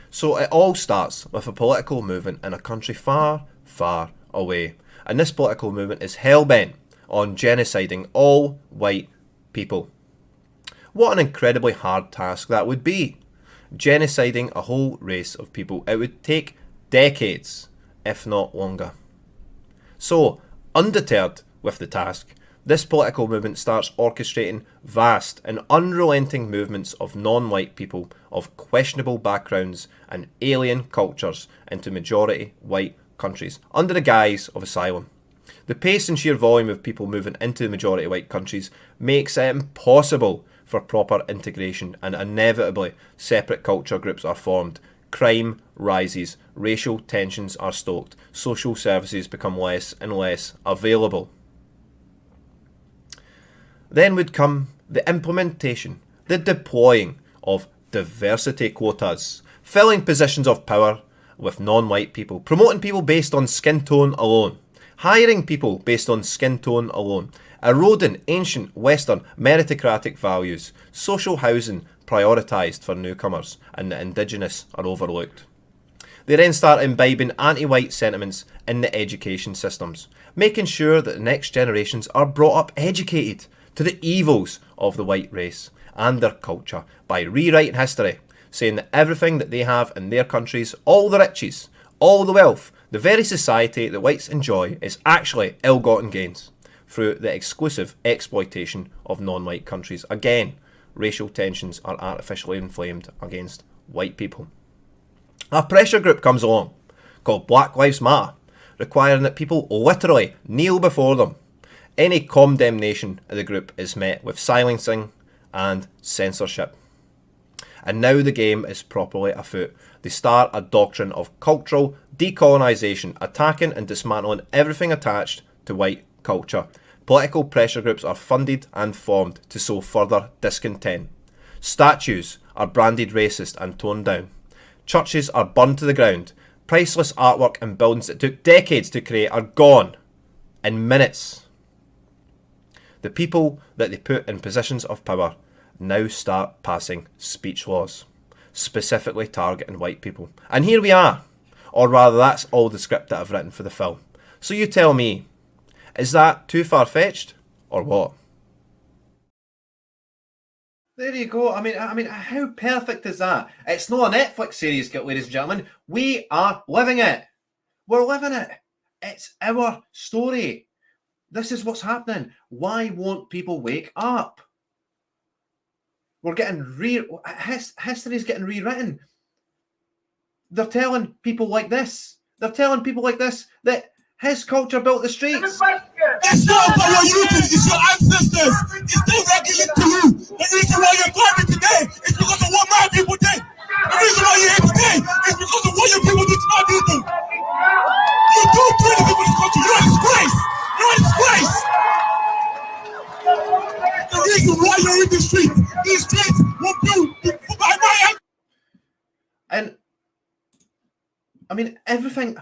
So it all starts with a political movement in a country far, far away. And this political movement is hell-bent on genociding all white people. What an incredibly hard task that would be. Genociding a whole race of people. It would take decades, if not longer. So, undeterred with the task, this political movement starts orchestrating vast and unrelenting movements of non-white people of questionable backgrounds and alien cultures into majority white countries under the guise of asylum. The pace and sheer volume of people moving into majority white countries makes it impossible for proper integration, and inevitably separate culture groups are formed. Crime rises, racial tensions are stoked, social services become less and less available. Then would come the implementation, the deploying of diversity quotas, filling positions of power with non-white people, promoting people based on skin tone alone, hiring people based on skin tone alone, eroding ancient Western meritocratic values, social housing prioritised for newcomers, and the indigenous are overlooked. They then start imbibing anti-white sentiments in the education systems, making sure that the next generations are brought up educated to the evils of the white race and their culture by rewriting history, saying that everything that they have in their countries, all the riches, all the wealth, the very society that whites enjoy is actually ill-gotten gains through the exclusive exploitation of non-white countries. Again, racial tensions are artificially inflamed against white people. A pressure group comes along called Black Lives Matter, requiring that people literally kneel before them. Any condemnation of the group is met with silencing and censorship. And now the game is properly afoot. They start a doctrine of cultural decolonisation, attacking and dismantling everything attached to white culture. Political pressure groups are funded and formed to sow further discontent. Statues are branded racist and toned down. Churches are burned to the ground. Priceless artwork and buildings that took decades to create are gone in minutes. The people that they put in positions of power now start passing speech laws, specifically targeting white people. And here we are. Or rather, that's all the script that I've written for the film. So you tell me, is that too far-fetched, or what? There you go. I mean, how perfect is that? It's not a Netflix series, ladies and gentlemen. We are living it. We're living it. It's our story. This is what's happening. Why won't people wake up? We're getting history's getting rewritten. They're telling people like this. That his culture built the streets. It's not about your youth, it's your ancestors. It's directly to you. The reason why you're climbing today is because of what my people did. The reason why you're here today is because of what your people did to my people. You do 20 people in this country. You're a disgrace. You're a disgrace. mean, everything.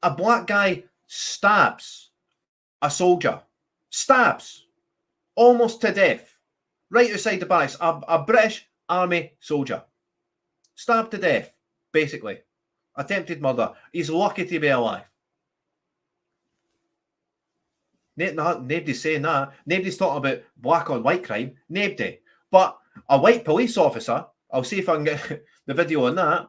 A black guy stabs a soldier, stabs almost to death, right outside the barracks. A British Army soldier, stabbed to death, basically. Attempted murder. He's lucky to be alive. Nobody's saying that. Nobody's talking about black on white crime. Nobody. But a white police officer, I'll see if I can get the video on that.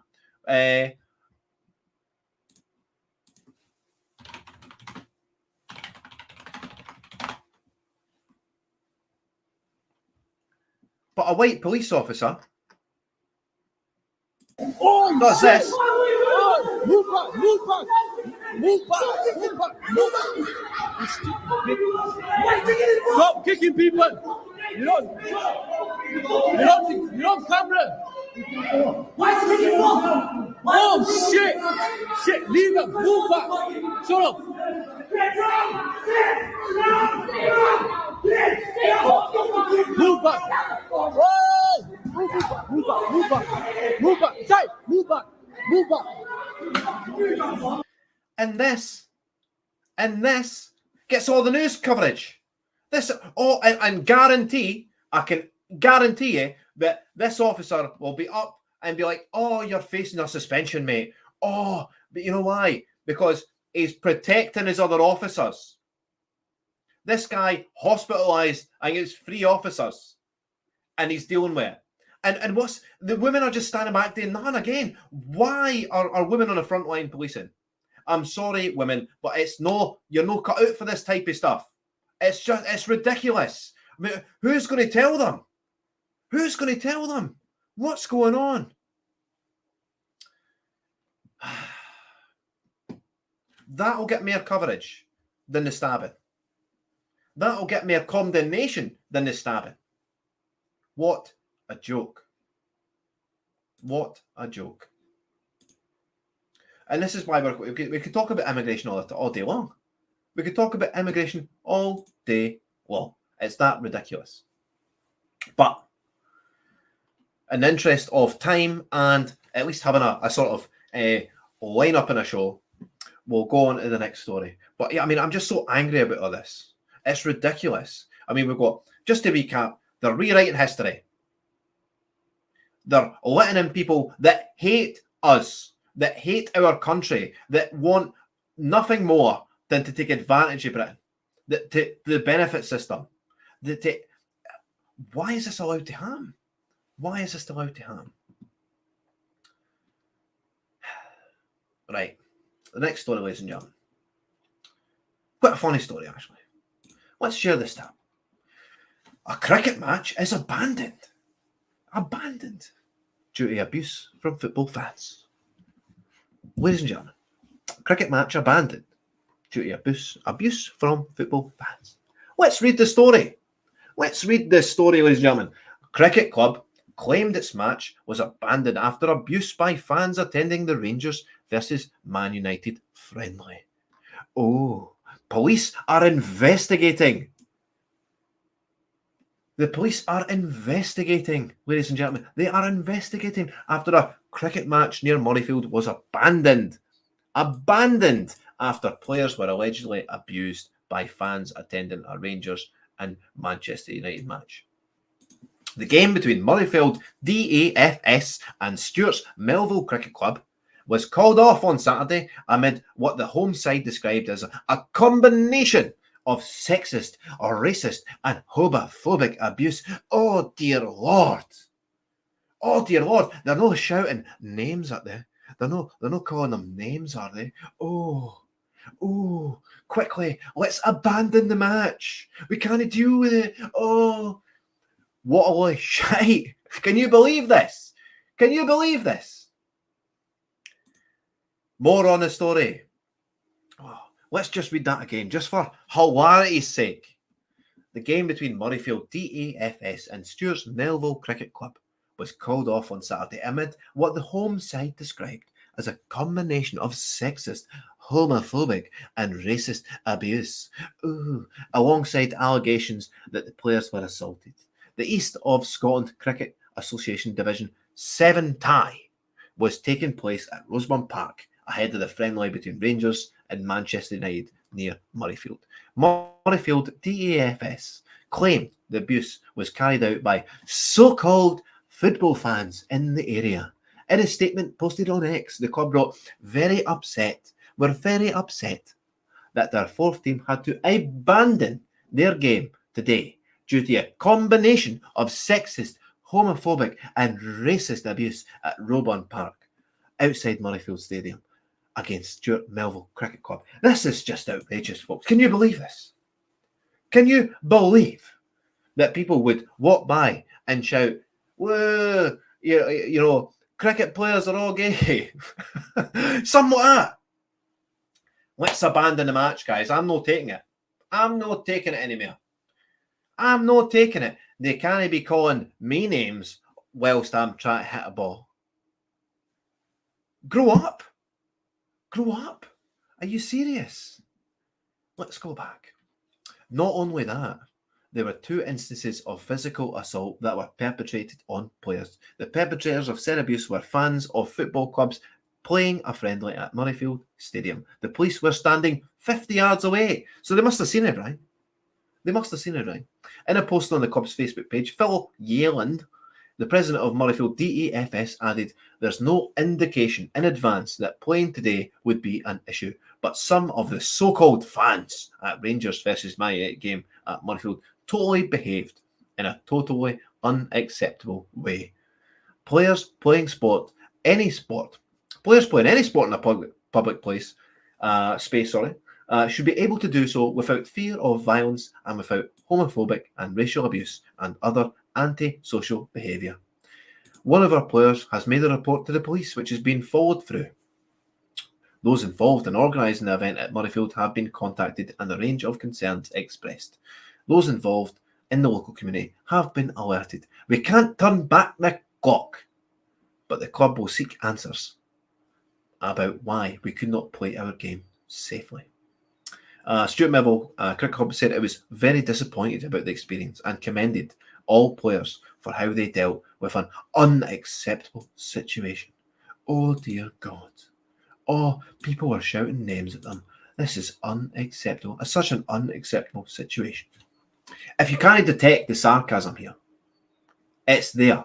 But a white police officer does this. Move back, move back, move back, move back, move back. Stop kicking people. You don't camera. Why is it wrong? Oh shit! Shit! Leave them. Move back. Shut up. Move back. Hey! Move back. Move back. Move back. Move back. Say, move back. Move back. And this gets all the news coverage. And I can guarantee you that this officer will be up and be like, "Oh, you're facing a suspension, mate. Oh, but you know why? Because he's protecting his other officers. This guy hospitalized against 3 officers, and he's dealing with it. And what's the women are just standing back doing nothing again. Why are women on the front line policing? I'm sorry, women, but you're not cut out for this type of stuff. It's ridiculous. I mean, who's going to tell them? Who's going to tell them what's going on? That'll get more coverage than the stabbing. That'll get more condemnation than the stabbing. What a joke. What a joke. And this is why we could talk about immigration all day long. We could talk about immigration all day long. It's that ridiculous. But in the interest of time and at least having a sort of line up in a show, we'll go on to the next story. But yeah, I mean, I'm just so angry about all this. It's ridiculous. I mean, we've got, just to recap, they're rewriting history. They're letting in people that hate us, that hate our country, that want nothing more than to take advantage of Britain, the benefit system. Why is this allowed to happen? Why is this allowed to happen? Right. The next story, ladies and gentlemen. Quite a funny story, actually. Let's share this tab. A cricket match is abandoned. Abandoned due to abuse from football fans. Ladies and gentlemen, cricket match abandoned due to abuse from football fans. Let's read the story. Let's read this story, ladies and gentlemen. A cricket club claimed its match was abandoned after abuse by fans attending the Rangers versus Man United friendly. Oh, police are investigating. The police are investigating, ladies and gentlemen. They are investigating after a cricket match near Murrayfield was abandoned. Abandoned after players were allegedly abused by fans attending a Rangers and Manchester United match. The game between Murrayfield DAFS and Stewart's Melville Cricket Club was called off on Saturday amid what the home side described as a combination of sexist or racist and homophobic abuse. Oh dear Lord. Oh dear Lord. They're not shouting names at them. They're not calling them names, are they? Oh, quickly, let's abandon the match. We can't deal with it. Oh, what a load of shite. Can you believe this? Can you believe this? More on the story. Oh, let's just read that again, just for hilarity's sake. The game between Murrayfield DAFS and Stewart's Melville Cricket Club was called off on Saturday amid what the home side described as a combination of sexist, homophobic and racist abuse, alongside allegations that the players were assaulted. The East of Scotland Cricket Association Division 7 tie was taking place at Roseburn Park ahead of the friendly between Rangers and Manchester United near Murrayfield. Murrayfield DAFS claimed the abuse was carried out by so-called football fans in the area. In a statement posted on X, the club wrote, we're very upset that their fourth team had to abandon their game today due to a combination of sexist, homophobic and racist abuse at Roseburn Park outside Murrayfield Stadium against Stuart Melville Cricket Club. This is just outrageous, folks. Can you believe this? Can you believe that people would walk by and shout, whoa, you know, cricket players are all gay? Something like that. Let's abandon the match, guys. I'm not taking it. I'm not taking it anymore. I'm not taking it. They can't be calling me names whilst I'm trying to hit a ball. Grow up. Grow up. Are you serious? Let's go back. Not only that, there were 2 instances of physical assault that were perpetrated on players. The perpetrators of said abuse were fans of football clubs playing a friendly at Murrayfield Stadium. The police were standing 50 yards away, so they must have seen it, right? They must have seen it, right? In a post on the club's Facebook page, Phil Yealand, the president of Murrayfield DAFS, added, there's no indication in advance that playing today would be an issue, but some of the so-called fans at Rangers versus My game at Murrayfield totally behaved in a totally unacceptable way. Players playing any sport in a public place, should be able to do so without fear of violence and without homophobic and racial abuse and other anti-social behaviour. One of our players has made a report to the police, which has been followed through. Those involved in organising the event at Murrayfield have been contacted and a range of concerns expressed. Those involved in the local community have been alerted. We can't turn back the clock, but the club will seek answers about why we could not play our game safely. Stuart Melville Cricket Club said it was very disappointed about the experience and commended all players for how they dealt with an unacceptable situation. Oh dear God. Oh, people were shouting names at them. This is unacceptable. It's such an unacceptable situation. If you can't detect the sarcasm here, it's there.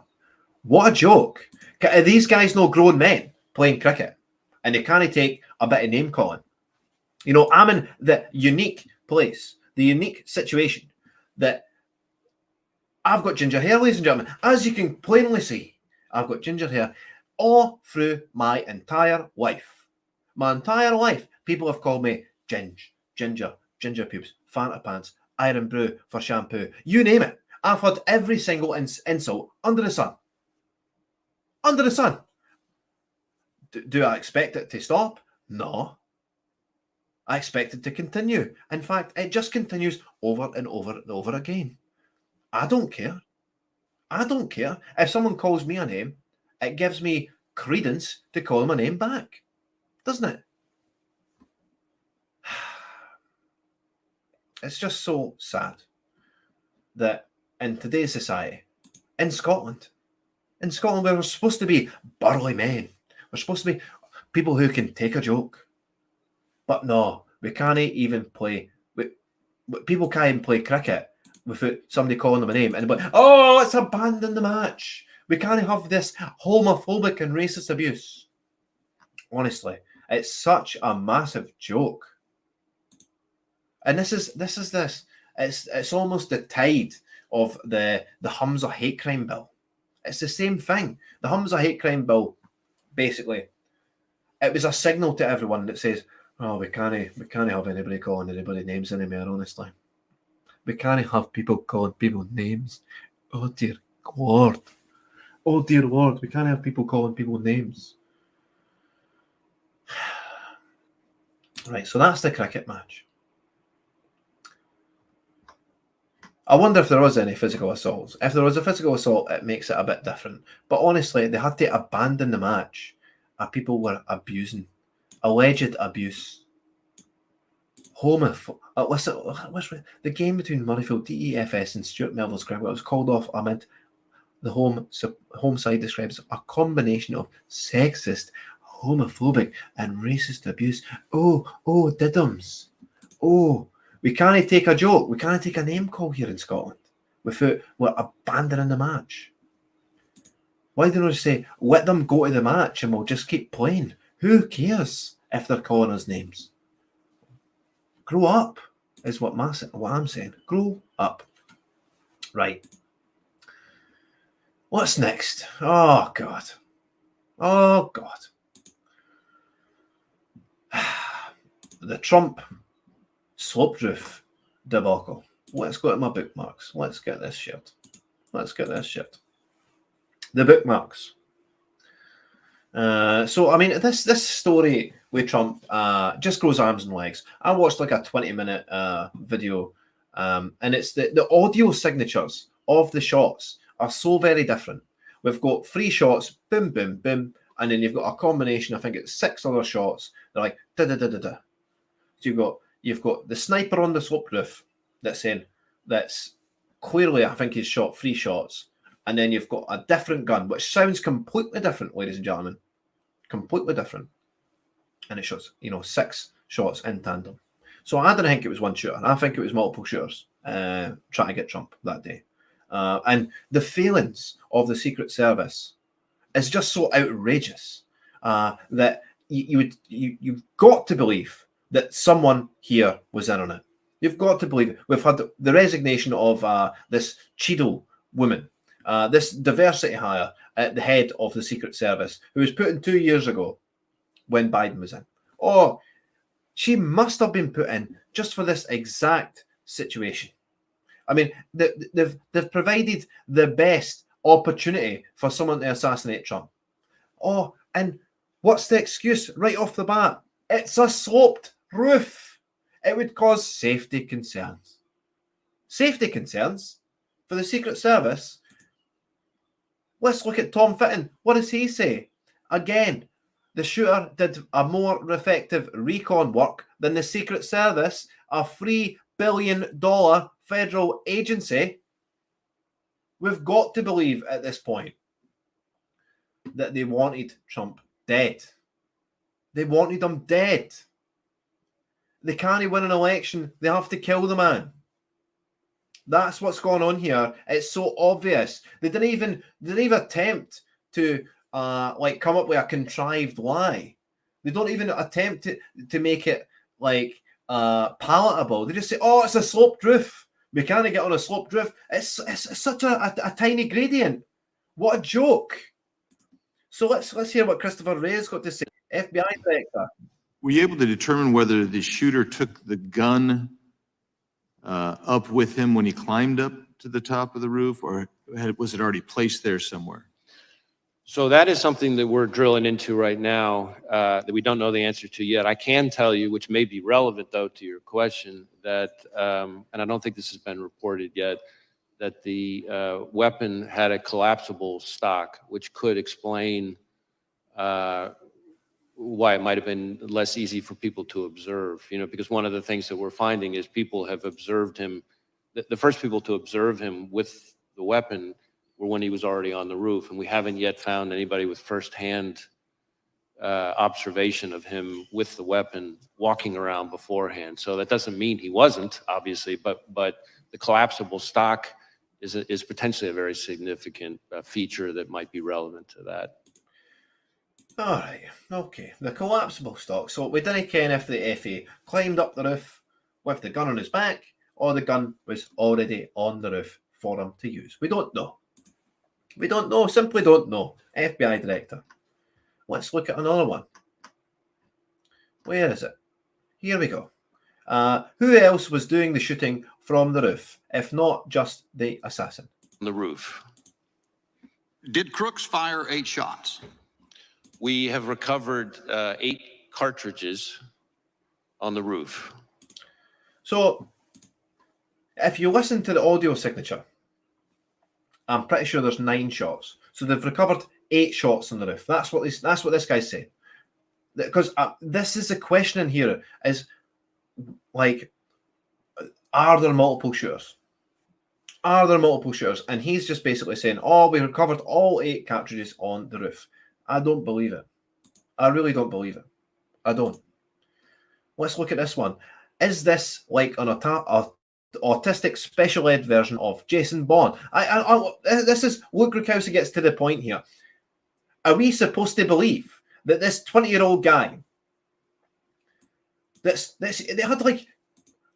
What a joke. Are these guys no grown men playing cricket? And they can't take a bit of name calling. You know, I'm in the unique place, the unique situation that I've got ginger hair, ladies and gentlemen. As you can plainly see, I've got ginger hair all through my entire life. My entire life, people have called me ginger pubes, Fanta pants, iron brew for shampoo. You name it. I've had every single insult under the sun. Under the sun. Do I expect it to stop? No. I expect it to continue. In fact, it just continues over and over and over again. I don't care. I don't care. If someone calls me a name, it gives me credence to call them a name back. Doesn't it? It's just so sad that in today's society, in Scotland where we're supposed to be burly men, we're supposed to be people who can take a joke. But no, we can't even play. People can't even play cricket without somebody calling them a name. And like, oh, let's abandon the match. We can't have this homophobic and racist abuse. Honestly, it's such a massive joke. And this is this. It's almost the tide of the Humza hate crime bill. It's the same thing. The Humza hate crime bill, basically, it was a signal to everyone that says, oh, we can't have anybody calling anybody names anymore, honestly. We can't have people calling people names. Oh dear Lord. Oh dear Lord, we can't have people calling people names. Right, so that's the cricket match. I wonder if there was any physical assaults. If there was a physical assault, it makes it a bit different. But honestly, they had to abandon the match. People were abusing. Alleged abuse. Listen, the game between Murrayfield DAFS and Stuart Melville's Cricket was called off amid the home side describes a combination of sexist, homophobic, and racist abuse. Oh, diddums. Oh, we can't take a joke. We can't take a name call here in Scotland without we're abandoning the match. Why don't we say, let them go to the match and we'll just keep playing? Who cares if they're calling us names? Grow up is what I'm saying. Grow up. Right. What's next? Oh, God. Oh, God. The Trump sloped roof debacle. Let's go to my bookmarks. Let's get this shared. The bookmarks. So, I mean, this story with Trump just grows arms and legs. I watched like a 20-minute video, and it's the audio signatures of the shots are so very different. We've got 3 shots, boom, boom, boom, and then you've got a combination, I think it's 6 other shots. They're like, da-da-da-da-da. So you've got the sniper on the sloped roof that's clearly, I think he's shot 3 shots. And then you've got a different gun, which sounds completely different, ladies and gentlemen. Completely different. And it shows, 6 shots in tandem. So I don't think it was one shooter. I think it was multiple shooters trying to get Trump that day. And the failings of the Secret Service is just so outrageous that you've got to believe that someone here was in on it. You've got to believe it. We've had the resignation of this Cheadle woman, this diversity hire at the head of the Secret Service, who was put in 2 years ago when Biden was in. Oh, she must have been put in just for this exact situation. I mean, they've provided the best opportunity for someone to assassinate Trump. Oh, and what's the excuse right off the bat? It's a sloped roof. It would cause safety concerns. Safety concerns for the Secret Service? Let's look at Tom Fitton. What does he say? Again, the shooter did a more effective recon work than the Secret Service, a $3 billion federal agency. We've got to believe at this point that they wanted Trump dead. They wanted him dead. They can't win an election. They have to kill the man. That's what's going on here. It's so obvious. They didn't even attempt to come up with a contrived lie. They don't even attempt to make it palatable. They just say, "Oh, it's a sloped roof. We can't get on a sloped roof." It's such a tiny gradient. What a joke. So let's hear what Christopher Wray's got to say. FBI director. Were you able to determine whether the shooter took the gun up with him when he climbed up to the top of the roof, or was it already placed there somewhere? So that is something that we're drilling into right now that we don't know the answer to yet. I can tell you, which may be relevant though to your question, that, and I don't think this has been reported yet, that the weapon had a collapsible stock, which could explain why it might have been less easy for people to observe, because one of the things that we're finding is people have observed him. The first people to observe him with the weapon were when he was already on the roof, and we haven't yet found anybody with firsthand observation of him with the weapon walking around beforehand. So that doesn't mean he wasn't, obviously, but the collapsible stock is potentially a very significant feature that might be relevant to that. All right, okay. The collapsible stock. So we didn't care if the FA climbed up the roof with the gun on his back, or the gun was already on the roof for him to use. We don't know. We don't know. Simply don't know. FBI director. Let's look at another one. Where is it? Here we go. Who else was doing the shooting from the roof, if not just the assassin? On the roof. Did Crooks fire 8 shots? We have recovered 8 cartridges on the roof. So if you listen to the audio signature, I'm pretty sure there's 9 shots. So they've recovered 8 shots on the roof. That's what this guy's saying. Because this is the question in here: is are there multiple shooters? Are there multiple shooters? And he's just basically saying, oh, we recovered all 8 cartridges on the roof. I don't believe it. I really don't believe it. I don't. Let's look at this one. Is this like an autistic special ed version of Jason Bourne? This is, Luke Rukowski gets to the point here. Are we supposed to believe that this 20-year-old guy, they had like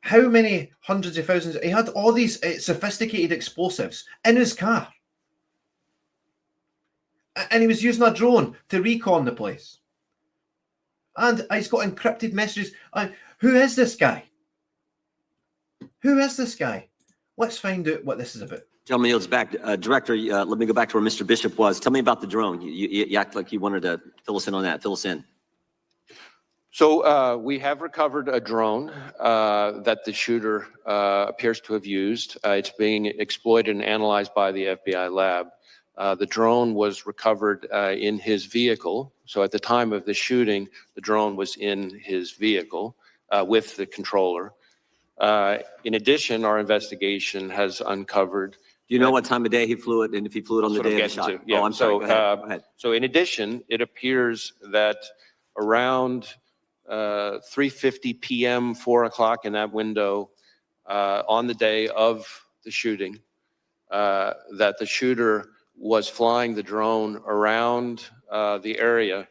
how many hundreds of thousands, he had all these sophisticated explosives in his car. And he was using a drone to recon the place. And he's got encrypted messages. Who is this guy? Who is this guy? Let's find out what this is about. Gentleman yields back. Director, let me go back to where Mr. Bishop was. Tell me about the drone. You act like you wanted to fill us in on that. Fill us in. So we have recovered a drone that the shooter appears to have used. It's being exploited and analyzed by the FBI lab. The drone was recovered in his vehicle. So at the time of the shooting, the drone was in his vehicle with the controller. In addition, our investigation has uncovered. Do you know what time of day he flew it, and if he flew it on the day of the shot? Yeah. Oh, I'm sorry. Go ahead. So in addition, it appears that around 3:50 p.m., 4 o'clock in that window on the day of the shooting, that the shooter was flying the drone around the area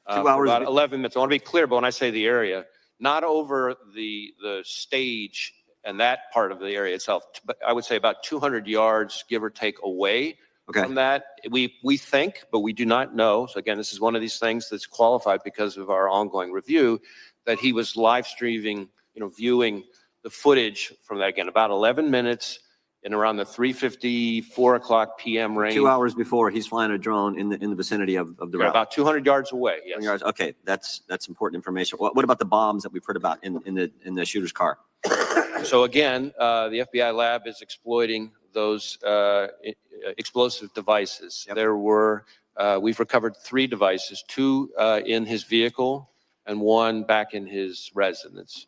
2 for hours. about 11 minutes. I want to be clear, but when I say the area, not over the stage and that part of the area itself, but I would say about 200 yards, give or take, away from that. We think, but we do not know. So again, this is one of these things that's qualified because of our ongoing review, that he was live streaming, viewing the footage from that, again, about 11 minutes in around the 3:50, 4 o'clock p.m. range. 2 hours before, he's flying a drone in the vicinity of the route. About 200 yards away. Yes. 200 yards. Okay, that's important information. What about the bombs that we've heard about in the shooter's car? So again, the FBI lab is exploiting those explosive devices. Yep. There were, we've recovered 3 devices, 2 in his vehicle and 1 back in his residence.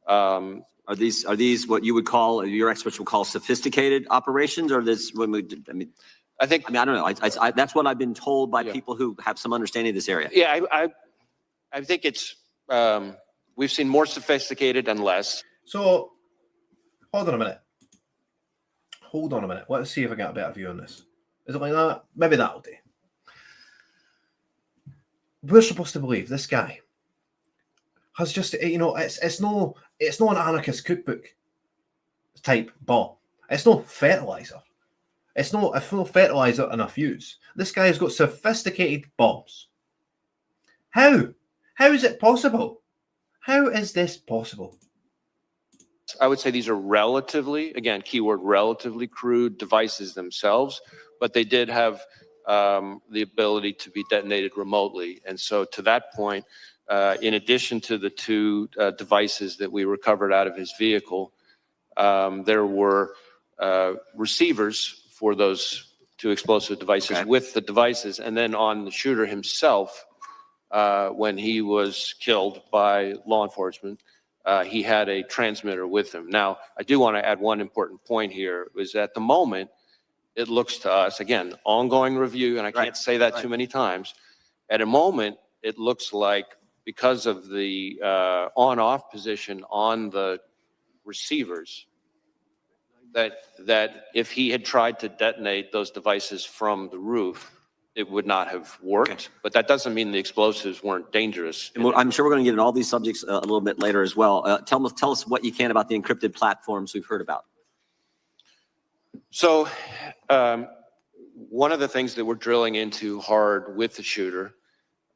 Are these what you would call, your experts would call sophisticated operations, or this? I don't know. That's what I've been told by people who have some understanding of this area. Yeah, I think it's we've seen more sophisticated and less. So, hold on a minute. Let's see if I get a better view on this. Is it like that? Maybe that'll do. We're supposed to believe this guy has just, it's no an anarchist cookbook type bomb. It's no fertilizer. It's no a full fertilizer and a fuse. This guy has got sophisticated bombs. How? How is it possible? How is this possible? I would say these are relatively, again, keyword relatively crude devices themselves, but they did have the ability to be detonated remotely. And so to that point, in addition to the 2 devices that we recovered out of his vehicle, there were receivers for those 2 explosive devices with the devices. And then on the shooter himself, when he was killed by law enforcement, he had a transmitter with him. Now, I do want to add one important point here, is at the moment, it looks to us, again, ongoing review, and I can't say that too many times. At a moment, it looks like because of the on-off position on the receivers, that if he had tried to detonate those devices from the roof, it would not have worked. But that doesn't mean the explosives weren't dangerous. And I'm sure we're going to get into all these subjects a little bit later as well. Tell us what you can about the encrypted platforms we've heard about. So one of the things that we're drilling into hard with the shooter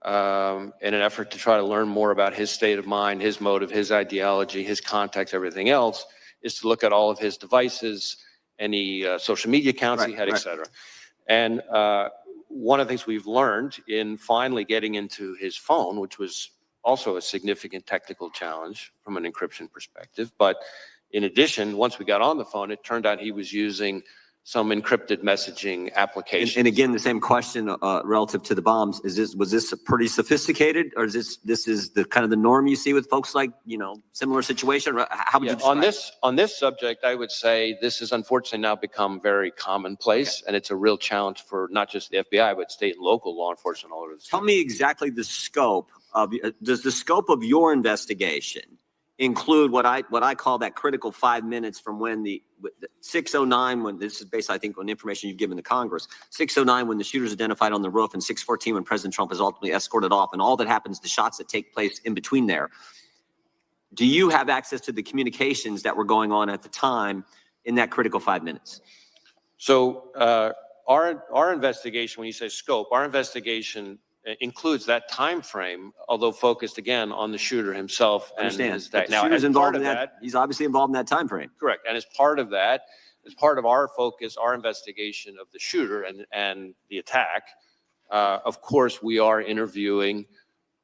in an effort to try to learn more about his state of mind, his motive, his ideology, his context, everything else, is to look at all of his devices, any social media accounts he had, et cetera. And one of the things we've learned in finally getting into his phone, which was also a significant technical challenge from an encryption perspective, but in addition, once we got on the phone, it turned out he was using some encrypted messaging application. And again, the same question relative to the bombs. Was this pretty sophisticated, or is this the kind of the norm you see with folks like, similar situation? How would you describe on this subject, I would say this has unfortunately now become very commonplace, and it's a real challenge for not just the FBI, but state and local law enforcement all over the state. Tell me exactly the scope of, does the scope of your investigation include what I call that critical 5 minutes from when the 6:09, when this is based, I think, on information you've given to Congress, 6:09 when the shooter's identified on the roof, and 6:14 when President Trump is ultimately escorted off, and all that happens, the shots that take place in between there. Do you have access to the communications that were going on at the time in that critical 5 minutes? So our investigation, when you say scope, our investigation includes that time frame, although focused again on the shooter himself and his but the now, shooter's as involved part in of that. He's obviously involved in that time frame. Correct. And as part of that, as part of our focus, our investigation of the shooter and the attack, of course, we are interviewing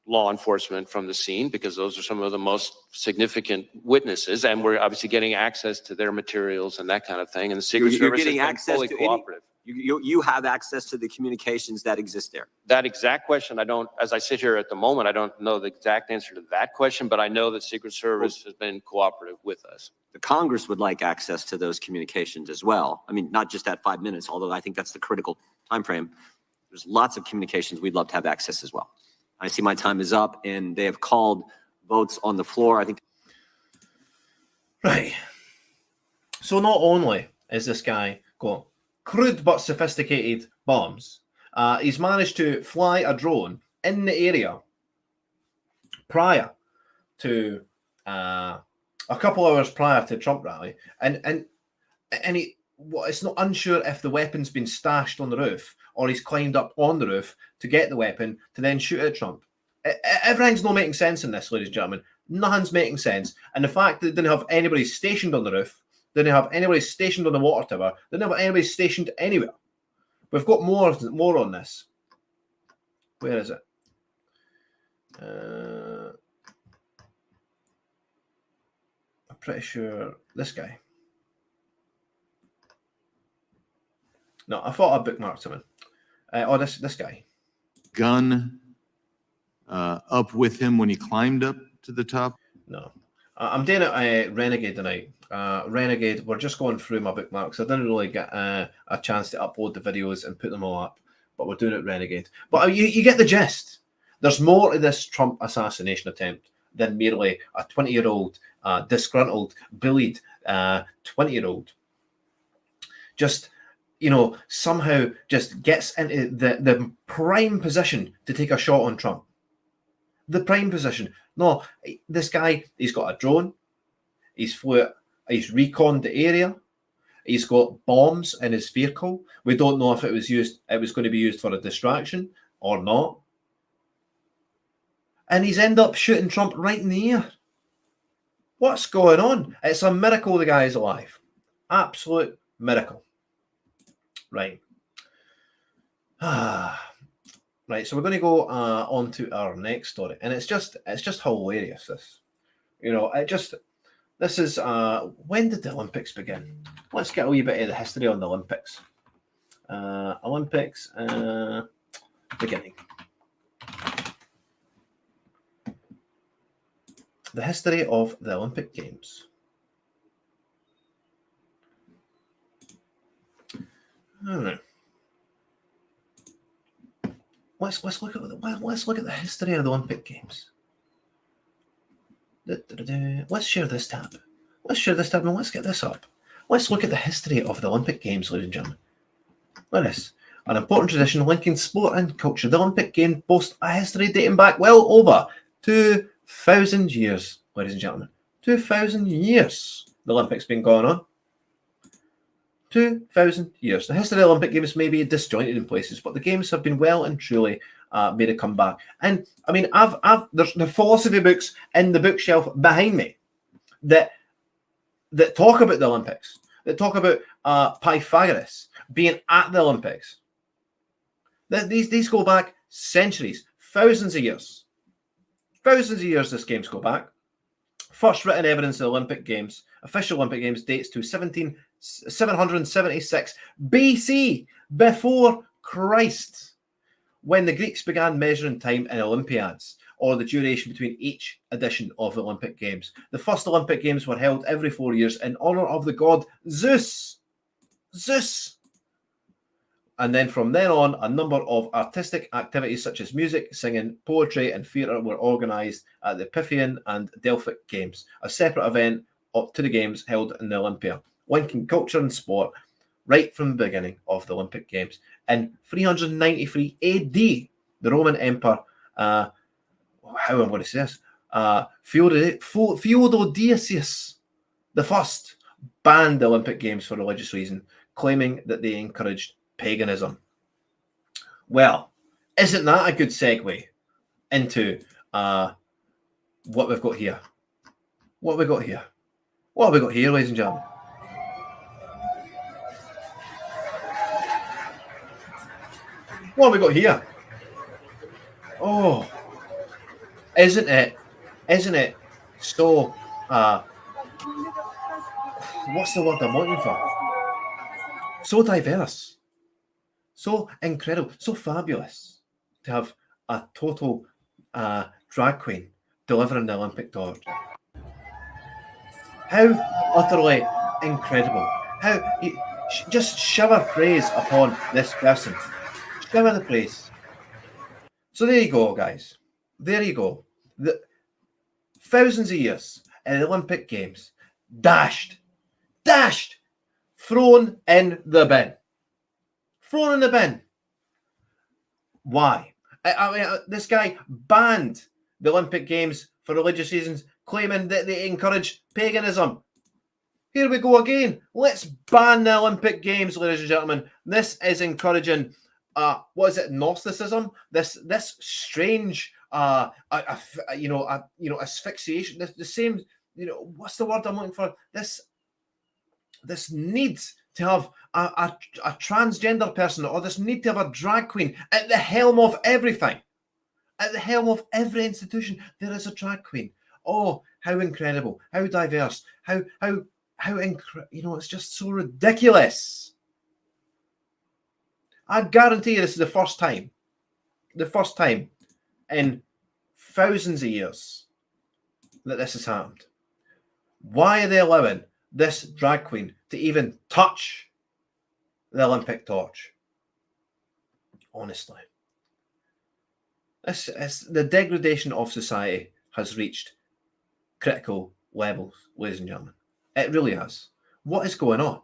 law enforcement from the scene, because those are some of the most significant witnesses, and we're obviously getting access to their materials and that kind of thing. And the Secret Service has been fully cooperative. You have access to the communications that exist there. That exact question, as I sit here at the moment, I don't know the exact answer to that question, but I know that Secret Service has been cooperative with us. The Congress would like access to those communications as well. I mean, not just that 5 minutes, although I think that's the critical time frame. There's lots of communications we'd love to have access as well. I see my time is up, and they have called votes on the floor, I think. Right. So not only is this guy got crude but sophisticated bombs, he's managed to fly a drone in the area prior to a couple hours prior to Trump rally, and it's not unsure if the weapon's been stashed on the roof or he's climbed up on the roof to get the weapon to then shoot at Trump. Everything's not making sense in this, ladies and gentlemen. Nothing's making sense. And the fact that they didn't have anybody stationed on the roof, didn't have anybody stationed on the water tower, didn't have anybody stationed anywhere. We've got more on this. Where is it? I'm pretty sure this guy. No, I thought I bookmarked something. This guy. Gun up with him when he climbed up to the top? No. I'm doing it Renegade tonight. Renegade, we're just going through my bookmarks. I didn't really get a chance to upload the videos and put them all up, but we're doing it Renegade. But you get the gist. There's more to this Trump assassination attempt than merely a 20-year-old, disgruntled, bullied 20-year-old. Just, somehow just gets into the prime position to take a shot on Trump. The prime position. No, this guy, he's got a drone. He's reconned the area. He's got bombs in his vehicle. We don't know if it was going to be used for a distraction or not. And he's ended up shooting Trump right in the ear. What's going on? It's a miracle the guy is alive. Absolute miracle. Right. Right, so we're going to go on to our next story, and it's just hilarious. This is when did the Olympics begin? Let's get a wee bit of the history on the Olympics. Olympics beginning. The history of the Olympic Games. All right. Let's look at the history of the Olympic Games. Let's share this tab. And let's get this up. Let's look at the history of the Olympic Games, ladies and gentlemen. Look at this. An important tradition linking sport and culture. The Olympic Games boast a history dating back well over 2,000 years, ladies and gentlemen. 2,000 years the Olympics been going on. 2,000 years. The history of the Olympic Games may be disjointed in places, but the Games have been well and truly made a comeback. And I mean, there's the philosophy books in the bookshelf behind me that talk about the Olympics, that talk about Pythagoras being at the Olympics. These go back centuries, thousands of years. Thousands of years these games go back. First written evidence of the Olympic Games, official Olympic Games, dates to 17 776 BC, before Christ, when the Greeks began measuring time in Olympiads, or the duration between each edition of the Olympic Games. The first Olympic Games were held every 4 years in honor of the god Zeus. Zeus. And then from then on, a number of artistic activities such as music, singing, poetry, and theatre were organised at the Pythian and Delphic Games, a separate event up to the Games held in the Olympia, linking culture and sport right from the beginning of the Olympic Games. In 393 AD, the Roman Emperor, how am I going to say this? Theodosius I banned the Olympic Games for religious reasons, claiming that they encouraged paganism. Well, isn't that a good segue into what we've got here? What have we got here? What have we got here, ladies and gentlemen? What have we got here? Oh, isn't it so, what's the word I'm looking for? So diverse, so incredible, so fabulous to have a total drag queen delivering the Olympic torch. How utterly incredible. How just shower praise upon this person. Shower the praise. So there you go, guys. There you go. The thousands of years in the Olympic Games, dashed, thrown in the bin. Thrown in the bin. Why? I mean, this guy banned the Olympic Games for religious reasons, claiming that they encourage paganism. Here we go again. Let's ban the Olympic Games, ladies and gentlemen. This is encouraging, what is it, Gnosticism? This strange, asphyxiation. The same, what's the word I'm looking for? This need to have a transgender person, or this need to have a drag queen at the helm of everything. At the helm of every institution, there is a drag queen. Oh, how incredible, how diverse, how it's just so ridiculous. I guarantee you this is the first time in thousands of years that this has happened. Why are they allowing this drag queen to even touch the Olympic torch? Honestly. The degradation of society has reached critical levels, ladies and gentlemen. It really has. What is going on?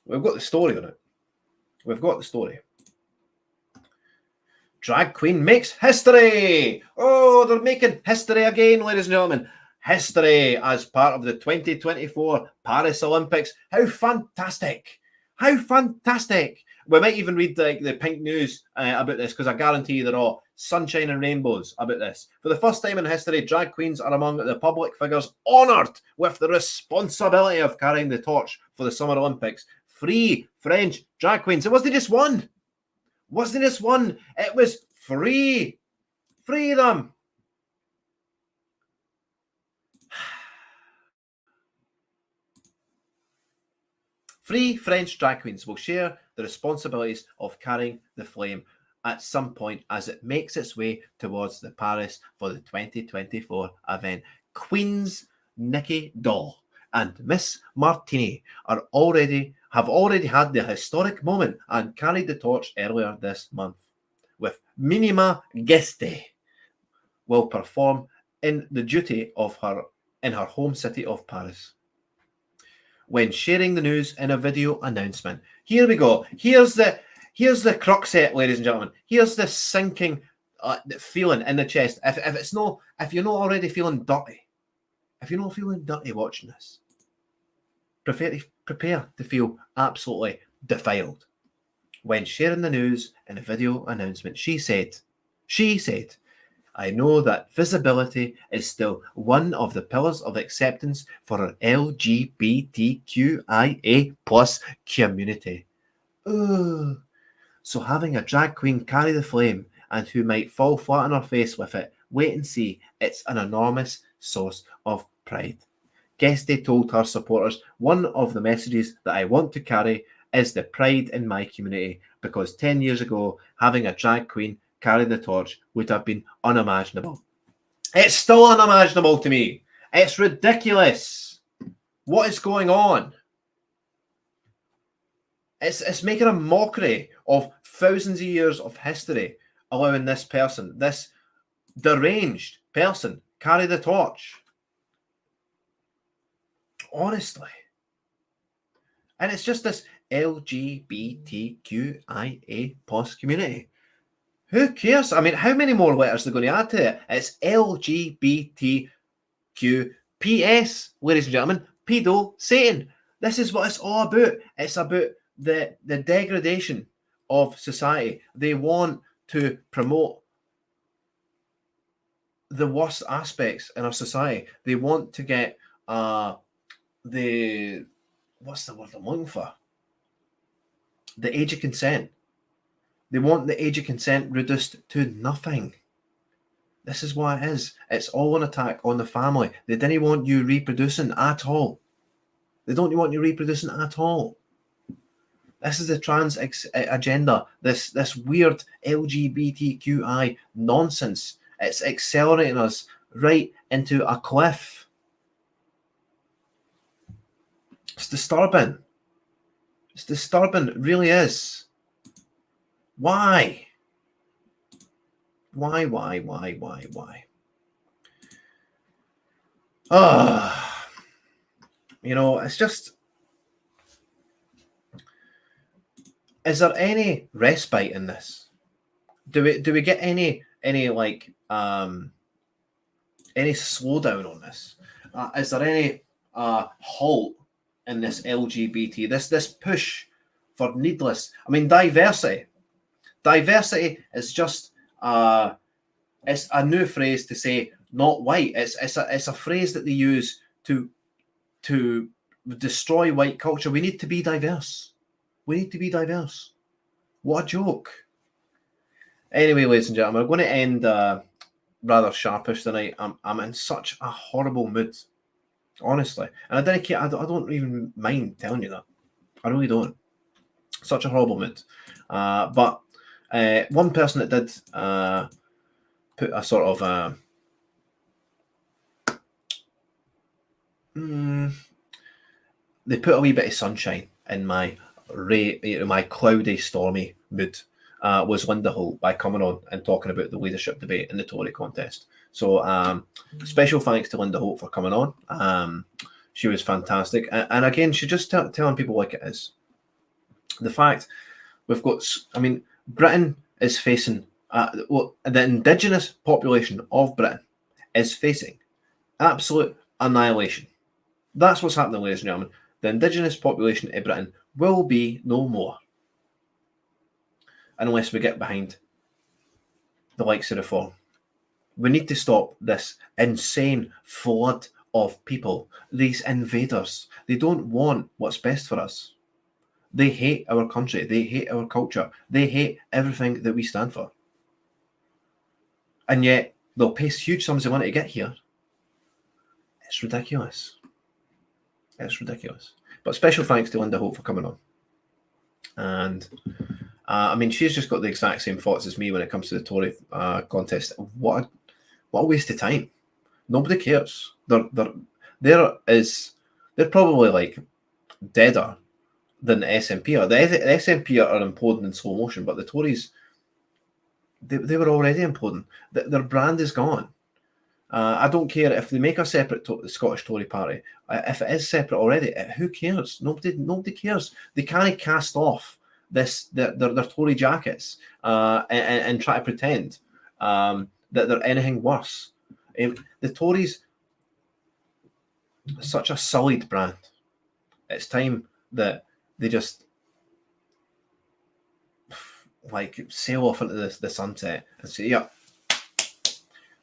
We've got the story on it. We've got the story. Drag queen makes history. Oh, they're making history again, ladies and gentlemen. History as part of the 2024 Paris Olympics. How fantastic. How fantastic. We might even read the Pink News about this, because I guarantee you they're all sunshine and rainbows about this. For the first time in history, drag queens are among the public figures honoured with the responsibility of carrying the torch for the Summer Olympics. 3 French drag queens. It wasn't just one. Wasn't just one. It was 3. 3 of them. Three French drag queens will share the responsibilities of carrying the flame at some point as it makes its way towards the Paris for the 2024 event. Queens Nikki Doll and Miss Martini have already had the historic moment and carried the torch earlier this month, with Minima Geste will perform in the duty of her home city of Paris. When sharing the news in a video announcement. Here we go. Here's the crux of it, ladies and gentlemen. Here's the sinking feeling in the chest. If you're not already feeling dirty, if you're not feeling dirty watching this, prepare to feel absolutely defiled. When sharing the news in a video announcement, she said, I know that visibility is still one of the pillars of acceptance for our LGBTQIA plus community. Ooh. So having a drag queen carry the flame and who might fall flat on her face with it, wait and see. It's an enormous source of pride. Guesty told her supporters, "One of the messages that I want to carry is the pride in my community, because 10 years ago, having a drag queen carry the torch would have been unimaginable." It's still unimaginable to me. It's ridiculous. What is going on? It's making a mockery of thousands of years of history, allowing this person, this deranged person, carry the torch. Honestly. And it's just this LGBTQIA plus community. Who cares? I mean, how many more letters are they going to add to it? It's LGBTQPS, ladies and gentlemen, pedo Satan. This is what it's all about. It's about the degradation of society. They want to promote the worst aspects in our society. They want to get what's the word I'm looking for? The age of consent. They want the age of consent reduced to nothing. This is what it is. It's all an attack on the family. They didn't want you reproducing at all. They don't want you reproducing at all. This is the trans agenda. This weird LGBTQI nonsense. It's accelerating us right into a cliff. It's disturbing. It's disturbing. It really is. Why? Why? You know, it's just, is there any respite in this? Do we get any like any slowdown on this? Is there any halt in this LGBT, this push for needless? I mean, diversity. Diversity is just it's a new phrase to say not white. It's a phrase that they use to destroy white culture. We need to be diverse. We need to be diverse. What a joke. Anyway, ladies and gentlemen, I'm going to end rather sharpish tonight. I'm in such a horrible mood, honestly, and I don't care. I don't even mind telling you that. I really don't. Such a horrible mood. But one person that did put a sort of they put a wee bit of sunshine in my cloudy, stormy mood. Was Linda Holt, by coming on and talking about the leadership debate in the Tory contest. So special thanks to Linda Holt for coming on. She was fantastic, and again, she just telling people like it is. The fact we've got, I mean, Britain is facing, the indigenous population of Britain is facing absolute annihilation. That's what's happening, ladies and gentlemen. The indigenous population of Britain will be no more unless we get behind the likes of reform. We need to stop this insane flood of people, these invaders. They don't want what's best for us. They hate our country. They hate our culture. They hate everything that we stand for. And yet, they'll pay huge sums of money to get here. It's ridiculous. It's ridiculous. But special thanks to Linda Holt for coming on. And, I mean, she's just got the exact same thoughts as me when it comes to the Tory contest. What a waste of time. Nobody cares. They're probably like deader than the SNP are. The SNP are imploding in slow motion, but the Tories, they were already imploding. Their brand is gone. I don't care if they make a separate Scottish Tory party. If it is separate already, who cares? Nobody cares. They can't cast off their Tory jackets and try to pretend that they're anything worse. The Tories, such a sullied brand. It's time that they just like sail off into the sunset and say, "Yeah,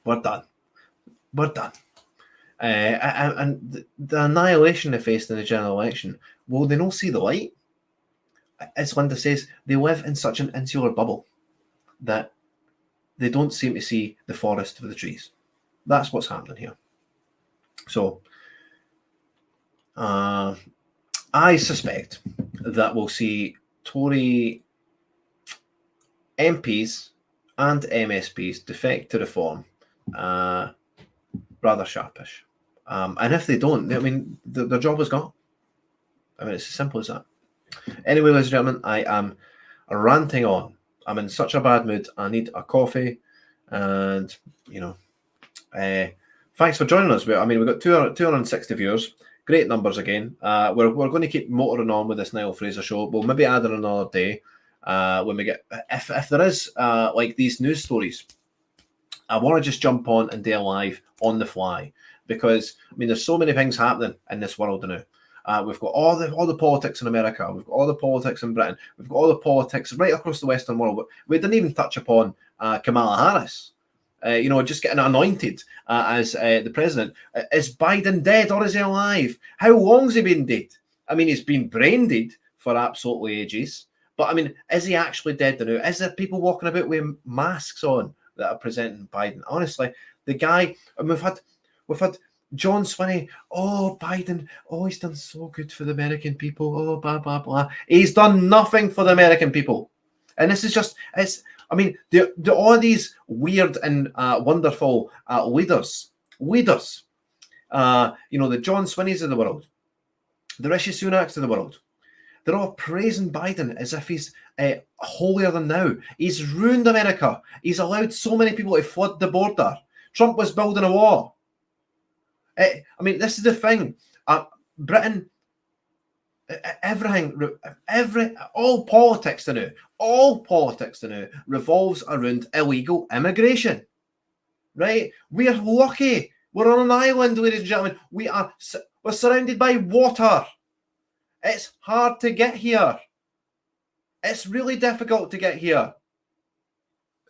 we're done. We're done." And the annihilation they faced in the general election, will they not see the light? As Linda says, they live in such an insular bubble that they don't seem to see the forest for the trees. That's what's happening here. So I suspect that we'll see Tory MPs and MSPs defect to reform rather sharpish. And if they don't, I mean, their job is gone. I mean, it's as simple as that. Anyway, ladies and gentlemen, I am ranting on. I'm in such a bad mood. I need a coffee. And, you know, thanks for joining us. I mean, we've got 260 viewers. Great numbers again. We're going to keep motoring on with this Niall Fraser show. We'll maybe add in another day when we get... If there is, like, these news stories, I want to just jump on and do a live on the fly. Because, I mean, there's so many things happening in this world now. We've got all the politics in America. We've got all the politics in Britain. We've got all the politics right across the Western world. But we didn't even touch upon Kamala Harris. You know, just getting anointed as the president. Is Biden dead or is he alive? How long's he been dead? I mean, he's been brain dead for absolutely ages. But I mean, is he actually dead now? Is there people walking about with masks on that are presenting Biden? Honestly, the guy, and we've had John Swinney, oh, Biden, oh, he's done so good for the American people, oh, blah, blah, blah. He's done nothing for the American people. And this is just, I mean, all these weird and wonderful leaders, you know, the John Swinneys of the world, the Rishi Sunaks of the world, they're all praising Biden as if he's holier than thou. He's ruined America. He's allowed so many people to flood the border. Trump was building a wall. I mean, this is the thing. Britain, all politics now revolves around illegal immigration, right? We are lucky. We're on an island, ladies and gentlemen. We're surrounded by water. It's hard to get here. It's really difficult to get here.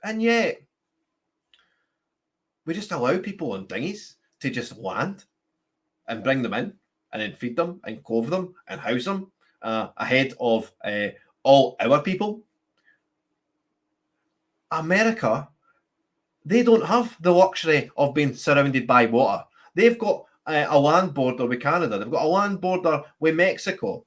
And yet, we just allow people on dinghies to just land and bring them in and then feed them and clothe them and house them ahead of all our people. America, they don't have the luxury of being surrounded by water. They've got a land border with Canada. They've got a land border with Mexico.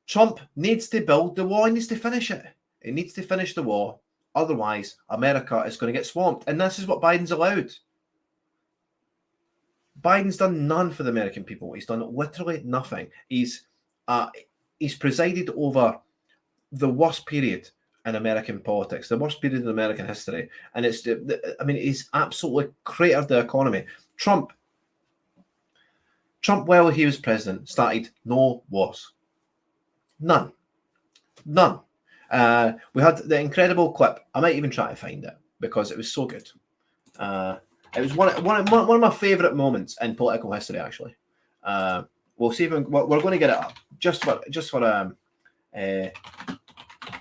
Trump needs to build the wall. He needs to finish it. He needs to finish the wall. Otherwise, America is going to get swamped. And this is what Biden's allowed. Biden's done none for the American people. He's done literally nothing. He's presided over the worst period in American politics, the worst period in American history. And he's absolutely cratered the economy. Trump, while he was president, started no wars. None. We had the incredible clip. I might even try to find it because it was so good. It was one of my favourite moments in political history, actually. We'll see if we're going to get it up just for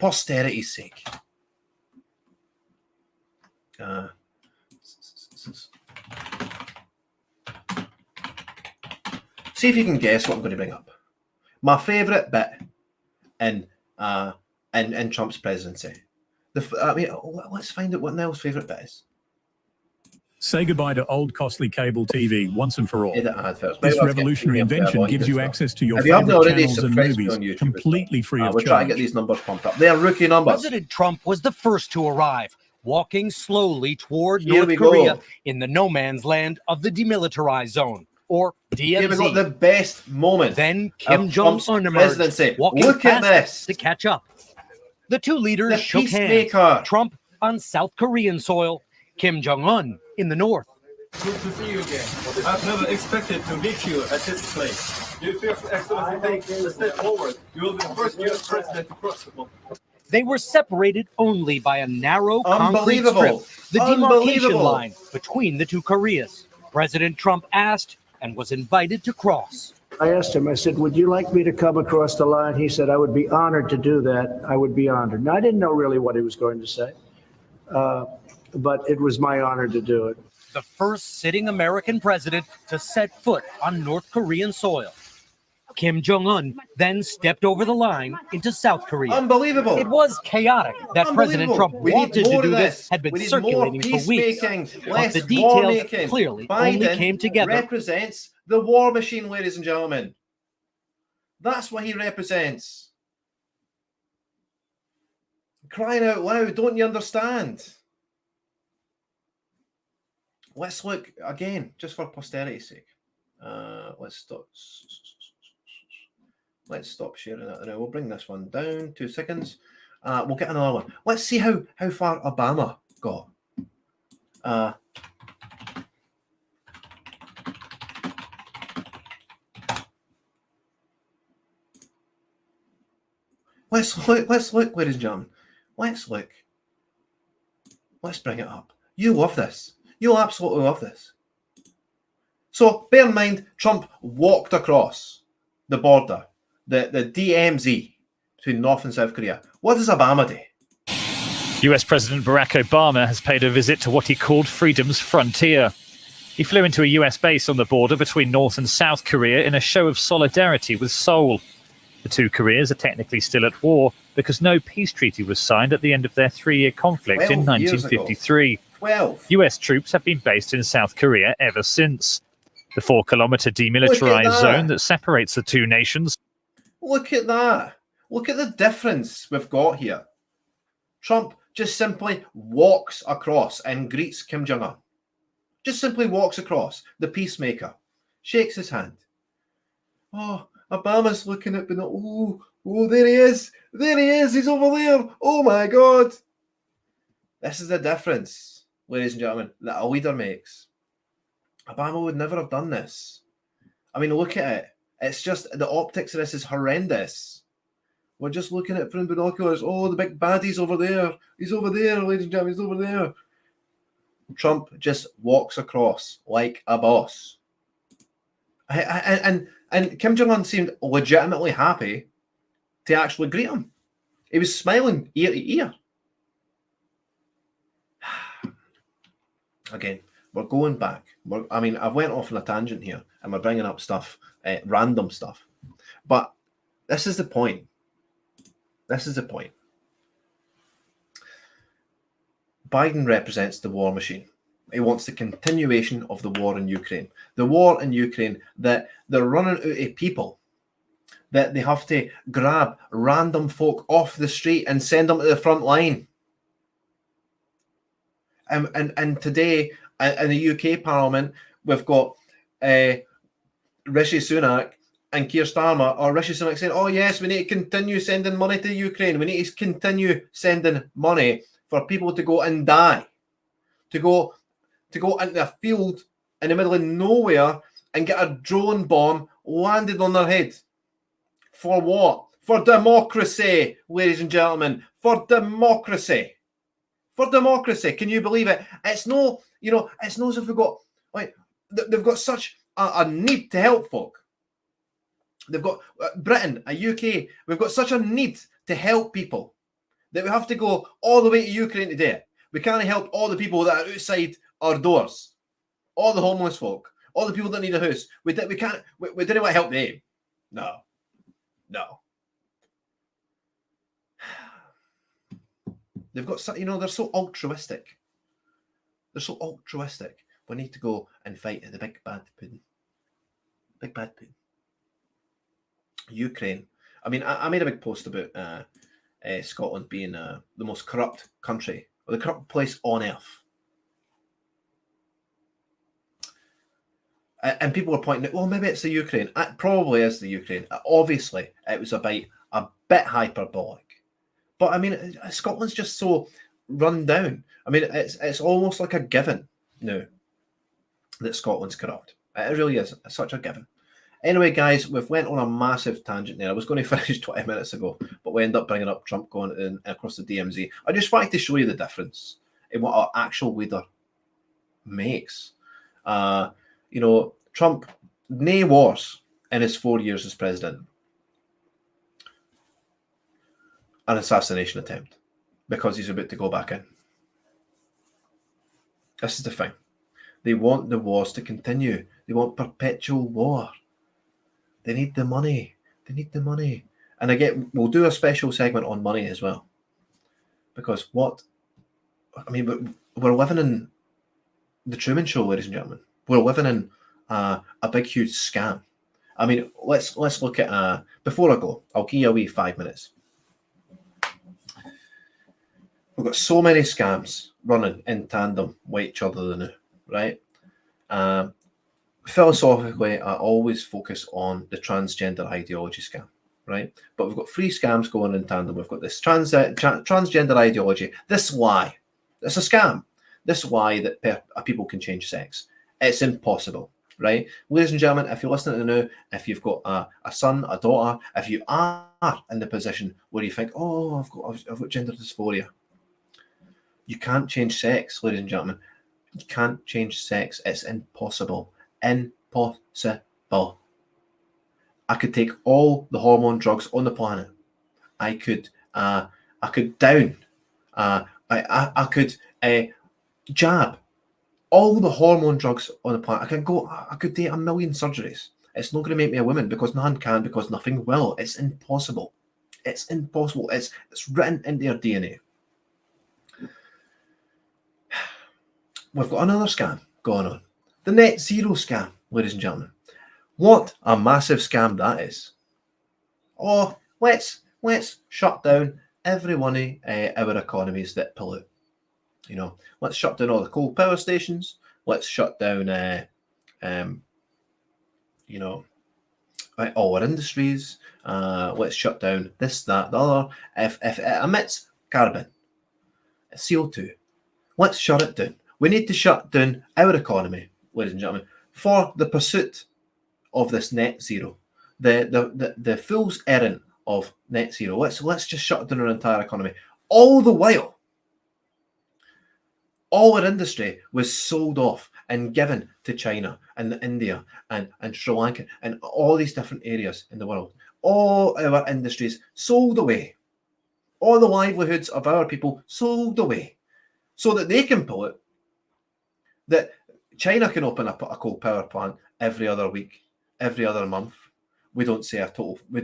posterity's sake. See if you can guess what I'm going to bring up. My favourite bit in Trump's presidency. Let's find out what Niall's favourite bit is. Say goodbye to old costly cable TV once and for all. Adverts. This revolutionary invention gives you access to your favorite channels and movies completely free of charge. We're trying to get these numbers pumped up. They are rookie numbers. President Trump was the first to arrive, walking slowly toward North Korea in the no man's land of the demilitarized zone, or DMZ. Here we got the best moment. Then Kim Jong-un emerged, walking fast to catch up. The two leaders shook hands. Trump on South Korean soil, Kim Jong-un in the north. Good to see you again. I've never expected to meet you at this place. Do you feel Excellency take a step forward? You will be the first U.S. president to cross the border. They were separated only by a narrow concrete strip, the demarcation line between the two Koreas. President Trump asked and was invited to cross. I asked him, I said, would you like me to come across the line? He said, I would be honored to do that. I would be honored. Now, I didn't know really what he was going to say. But it was my honor to do it. The first sitting American president to set foot on North Korean soil. Kim Jong-un then stepped over the line into South Korea. Unbelievable. It was chaotic that President Trump wanted to do this, had been circulating for weeks. But the details clearly only came together. Represents the war machine, ladies and gentlemen. That's what he represents. Crying out loud, don't you understand? Let's look again, just for posterity's sake. Let's stop sharing that now. We'll bring this one down. 2 seconds. We'll get another one. Let's see how far Obama got. Let's look, ladies and gentlemen. Let's look. Let's bring it up. You love this. You'll absolutely love this. So bear in mind, Trump walked across the border, the DMZ between North and South Korea. What does Obama do? US President Barack Obama has paid a visit to what he called freedom's frontier. He flew into a US base on the border between North and South Korea in a show of solidarity with Seoul. The two Koreas are technically still at war because no peace treaty was signed at the end of their 3-year conflict in 1953. 12. US troops have been based in South Korea ever since. The 4-kilometre demilitarised zone that separates the two nations. Look at that. Look at the difference we've got here. Trump just simply walks across and greets Kim Jong-un. Just simply walks across, the peacemaker, shakes his hand. Oh, Obama's looking at me. Oh, there he is. There he is. He's over there. Oh, my God. This is the difference, ladies and gentlemen, that a leader makes. Obama would never have done this. I mean, look at it. It's just the optics of this is horrendous. We're just looking at it through binoculars. Oh, the big baddie's over there. He's over there, ladies and gentlemen. He's over there. Trump just walks across like a boss. And Kim Jong-un seemed legitimately happy to actually greet him. He was smiling ear to ear. Again, we're going back. I've went off on a tangent here, and we're bringing up stuff, random stuff. But this is the point. This is the point. Biden represents the war machine. He wants the continuation of the war in Ukraine. The war in Ukraine that they're running out of people, that they have to grab random folk off the street and send them to the front line. And today in the UK Parliament, we've got Rishi Sunak and Keir Starmer, or Rishi Sunak saying, oh yes, we need to continue sending money to Ukraine. We need to continue sending money for people to go and die, to go into a field in the middle of nowhere and get a drone bomb landed on their head. For what? For democracy, ladies and gentlemen. For democracy. For democracy. Can you believe it? It's no, it's no as if they've got such a need to help folk. They've got Britain, a UK, we've got such a need to help people that we have to go all the way to Ukraine to do it. We can't help all the people that are outside our doors, all the homeless folk, all the people that need a house. We didn't want to help them. No. They've got, they're so altruistic. They're so altruistic. We need to go and fight the big bad pudding. Big bad pudding. Ukraine. I mean, I made a big post about Scotland being the most corrupt country, or the corrupt place on earth. And people were pointing out, well, maybe it's the Ukraine. It probably is the Ukraine. Obviously, it was a bit hyperbolic. But I mean, Scotland's just so run down. I mean, it's almost like a given now that Scotland's corrupt. It really is. It's such a given. Anyway, guys, we've went on a massive tangent there. I was going to finish 20 minutes ago, but we end up bringing up Trump going in across the DMZ. I just wanted to show you the difference in what our actual leader makes. Trump, nae wars in his 4 years as president. An assassination attempt because he's about to go back in. This is the thing. They want the wars to continue. They want perpetual war. They need the money. They need the money. And we'll do a special segment on money as well. Because we're living in the Truman Show, ladies and gentlemen. We're living in a big, huge scam. I mean, let's look at, before I go, I'll give you a wee 5 minutes. We've got so many scams running in tandem with each other now, right? Philosophically, I always focus on the transgender ideology scam, right? But we've got 3 scams going in tandem. We've got this transgender ideology, this lie. It's a scam. This lie that people can change sex. It's impossible, right? Ladies and gentlemen, if you're listening to now, if you've got a son, a daughter, if you are in the position where you think, oh, I've got gender dysphoria, you can't change sex, ladies and gentlemen. You can't change sex. It's impossible. Impossible. I could take all the hormone drugs on the planet. I could down. I could jab all the hormone drugs on the planet. I could do 1 million surgeries. It's not going to make me a woman because none can, because nothing will. It's impossible. It's impossible. It's written into your DNA. We've got another scam going on. The net zero scam, ladies and gentlemen. What a massive scam that is. Oh, let's shut down every one of our economies that pollute. You know, let's shut down all the coal power stations. Let's shut down, all our industries. Let's shut down this, that, the other. If it emits carbon, CO2, let's shut it down. We need to shut down our economy, ladies and gentlemen, for the pursuit of this net zero, the fool's errand of net zero. Let's just shut down our entire economy. All the while, all our industry was sold off and given to China and India and Sri Lanka and all these different areas in the world. All our industries sold away. All the livelihoods of our people sold away so that they can pull it. That China can open up a coal power plant every other week, every other month. We don't see a thing. We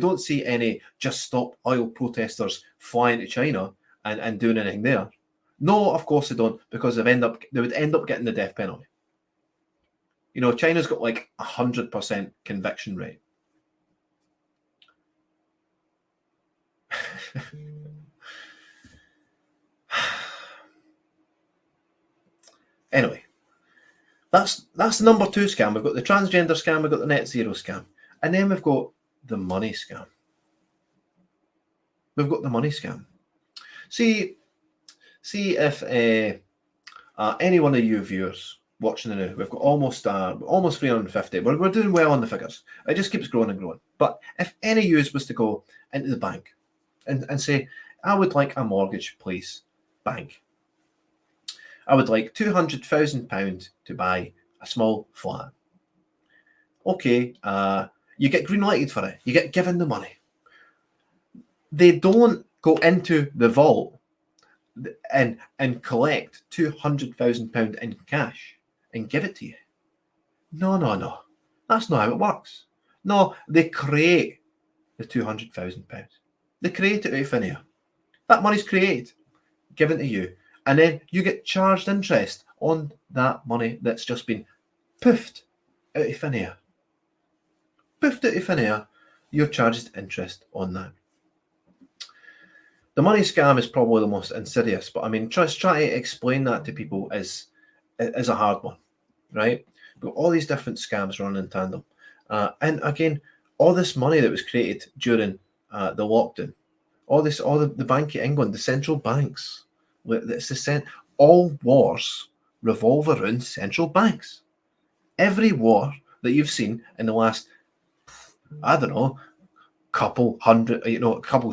don't see any just stop oil protesters flying to China and doing anything there. No, of course they don't, because they would end up getting the death penalty. You know, China's got like 100% conviction rate. Anyway, that's the number 2 scam. We've got the transgender scam, we've got the net zero scam, and then we've got the money scam. We've got the money scam. See if any one of you viewers watching the now, we've got almost 350. We're doing well on the figures. It just keeps growing and growing. But if any of you was to go into the bank and say, I would like a mortgage, please, bank. I would like £200,000 to buy a small flat. Okay, you get green lighted for it. You get given the money. They don't go into the vault and collect £200,000 in cash and give it to you. No. That's not how it works. No, they create the £200,000. They create it out of thin air. That money's created, given to you. And then you get charged interest on that money that's just been poofed out of thin air. Poofed out of thin air, you're charged interest on that. The money scam is probably the most insidious, but I mean, try to explain that to people is a hard one, right? We've got all these different scams running in tandem. And again, all this money that was created during the lockdown, all the Bank of England, the central banks, all wars revolve around central banks. Every war that you've seen in the last, I don't know, couple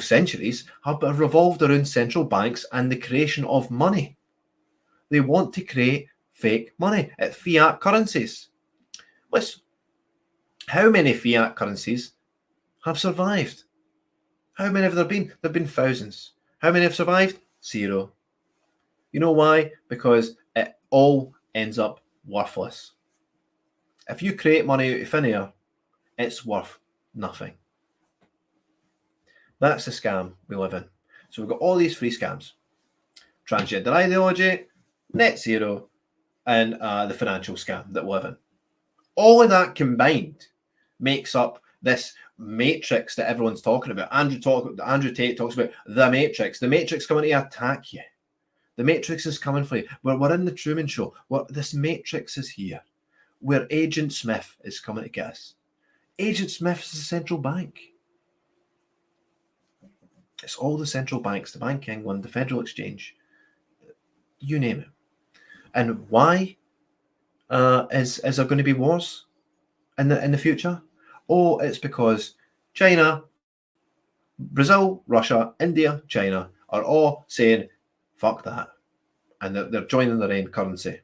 centuries have revolved around central banks and the creation of money. They want to create fake money at fiat currencies. How many fiat currencies have survived? How many have there been? There have been thousands. How many have survived? 0. You know why? Because it all ends up worthless. If you create money out of thin air, it's worth nothing. That's the scam we live in. So we've got all these free scams. Transgender ideology, net zero, and the financial scam that we live in. All of that combined makes up this matrix that everyone's talking about. Andrew Tate talks about the matrix. The matrix coming to attack you. The matrix is coming for you. We're in the Truman Show. This matrix is here, where Agent Smith is coming to get us. Agent Smith is the central bank. It's all the central banks, the Bank of England, the Federal Exchange, you name it. And why is there going to be wars in the future? Oh, it's because China, Brazil, Russia, India, China are all saying, fuck that. And they're joining their own currency.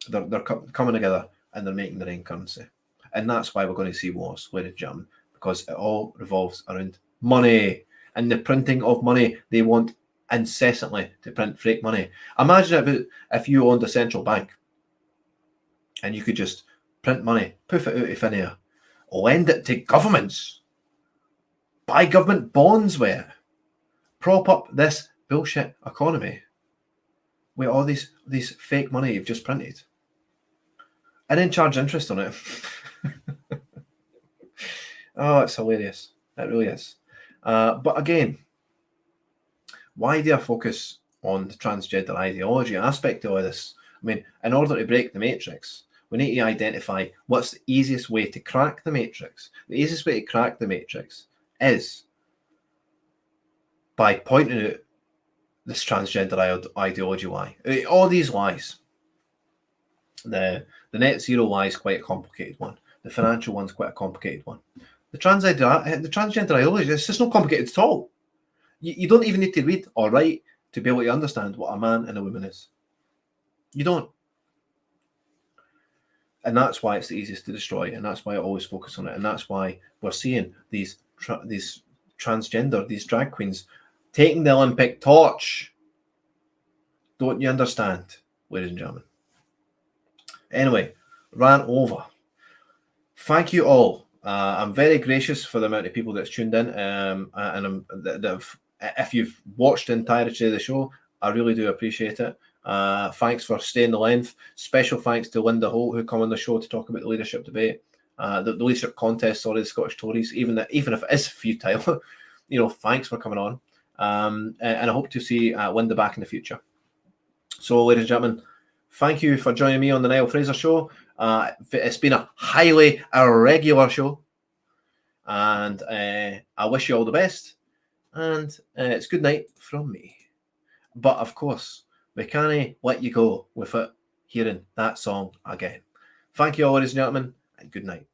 They're coming together and they're making their own currency. And that's why we're going to see wars, ladies and gentlemen, because it all revolves around money and the printing of money. They want incessantly to print fake money. Imagine if you owned a central bank and you could just print money, poof it out of thin air, lend it to governments, buy government bonds with it, prop up this bullshit economy with all these fake money you've just printed, and then charge interest on it. Oh, it's hilarious. It really is. But again, why do I focus on the transgender ideology aspect of all this? I mean, in order to break the matrix, we need to identify what's the easiest way to crack the matrix. The easiest way to crack the matrix is by pointing out this transgender ideology lie. All these lies. The net zero lie is quite a complicated one. The financial one's quite a complicated one. The transgender ideology, it's just not complicated at all. You don't even need to read or write to be able to understand what a man and a woman is. You don't. And that's why it's the easiest to destroy, and that's why I always focus on it, and that's why we're seeing these transgender, these drag queens taking the Olympic torch. Don't you understand, ladies and gentlemen? Anyway, ran over. Thank you all. I'm very gracious for the amount of people that's tuned in, and if you've watched the entirety of the show, I really do appreciate it. Thanks for staying the length. Special thanks to Linda Holt, who come on the show to talk about the leadership debate, the leadership contest, the Scottish Tories, even if it is futile. Thanks for coming on. And I hope to see Linda back in the future. So, ladies and gentlemen, thank you for joining me on the Niall Fraser Show. It's been a highly irregular show, and I wish you all the best, and it's good night from me. But of course, we can't let you go without hearing that song again. Thank you all, ladies and gentlemen, and good night.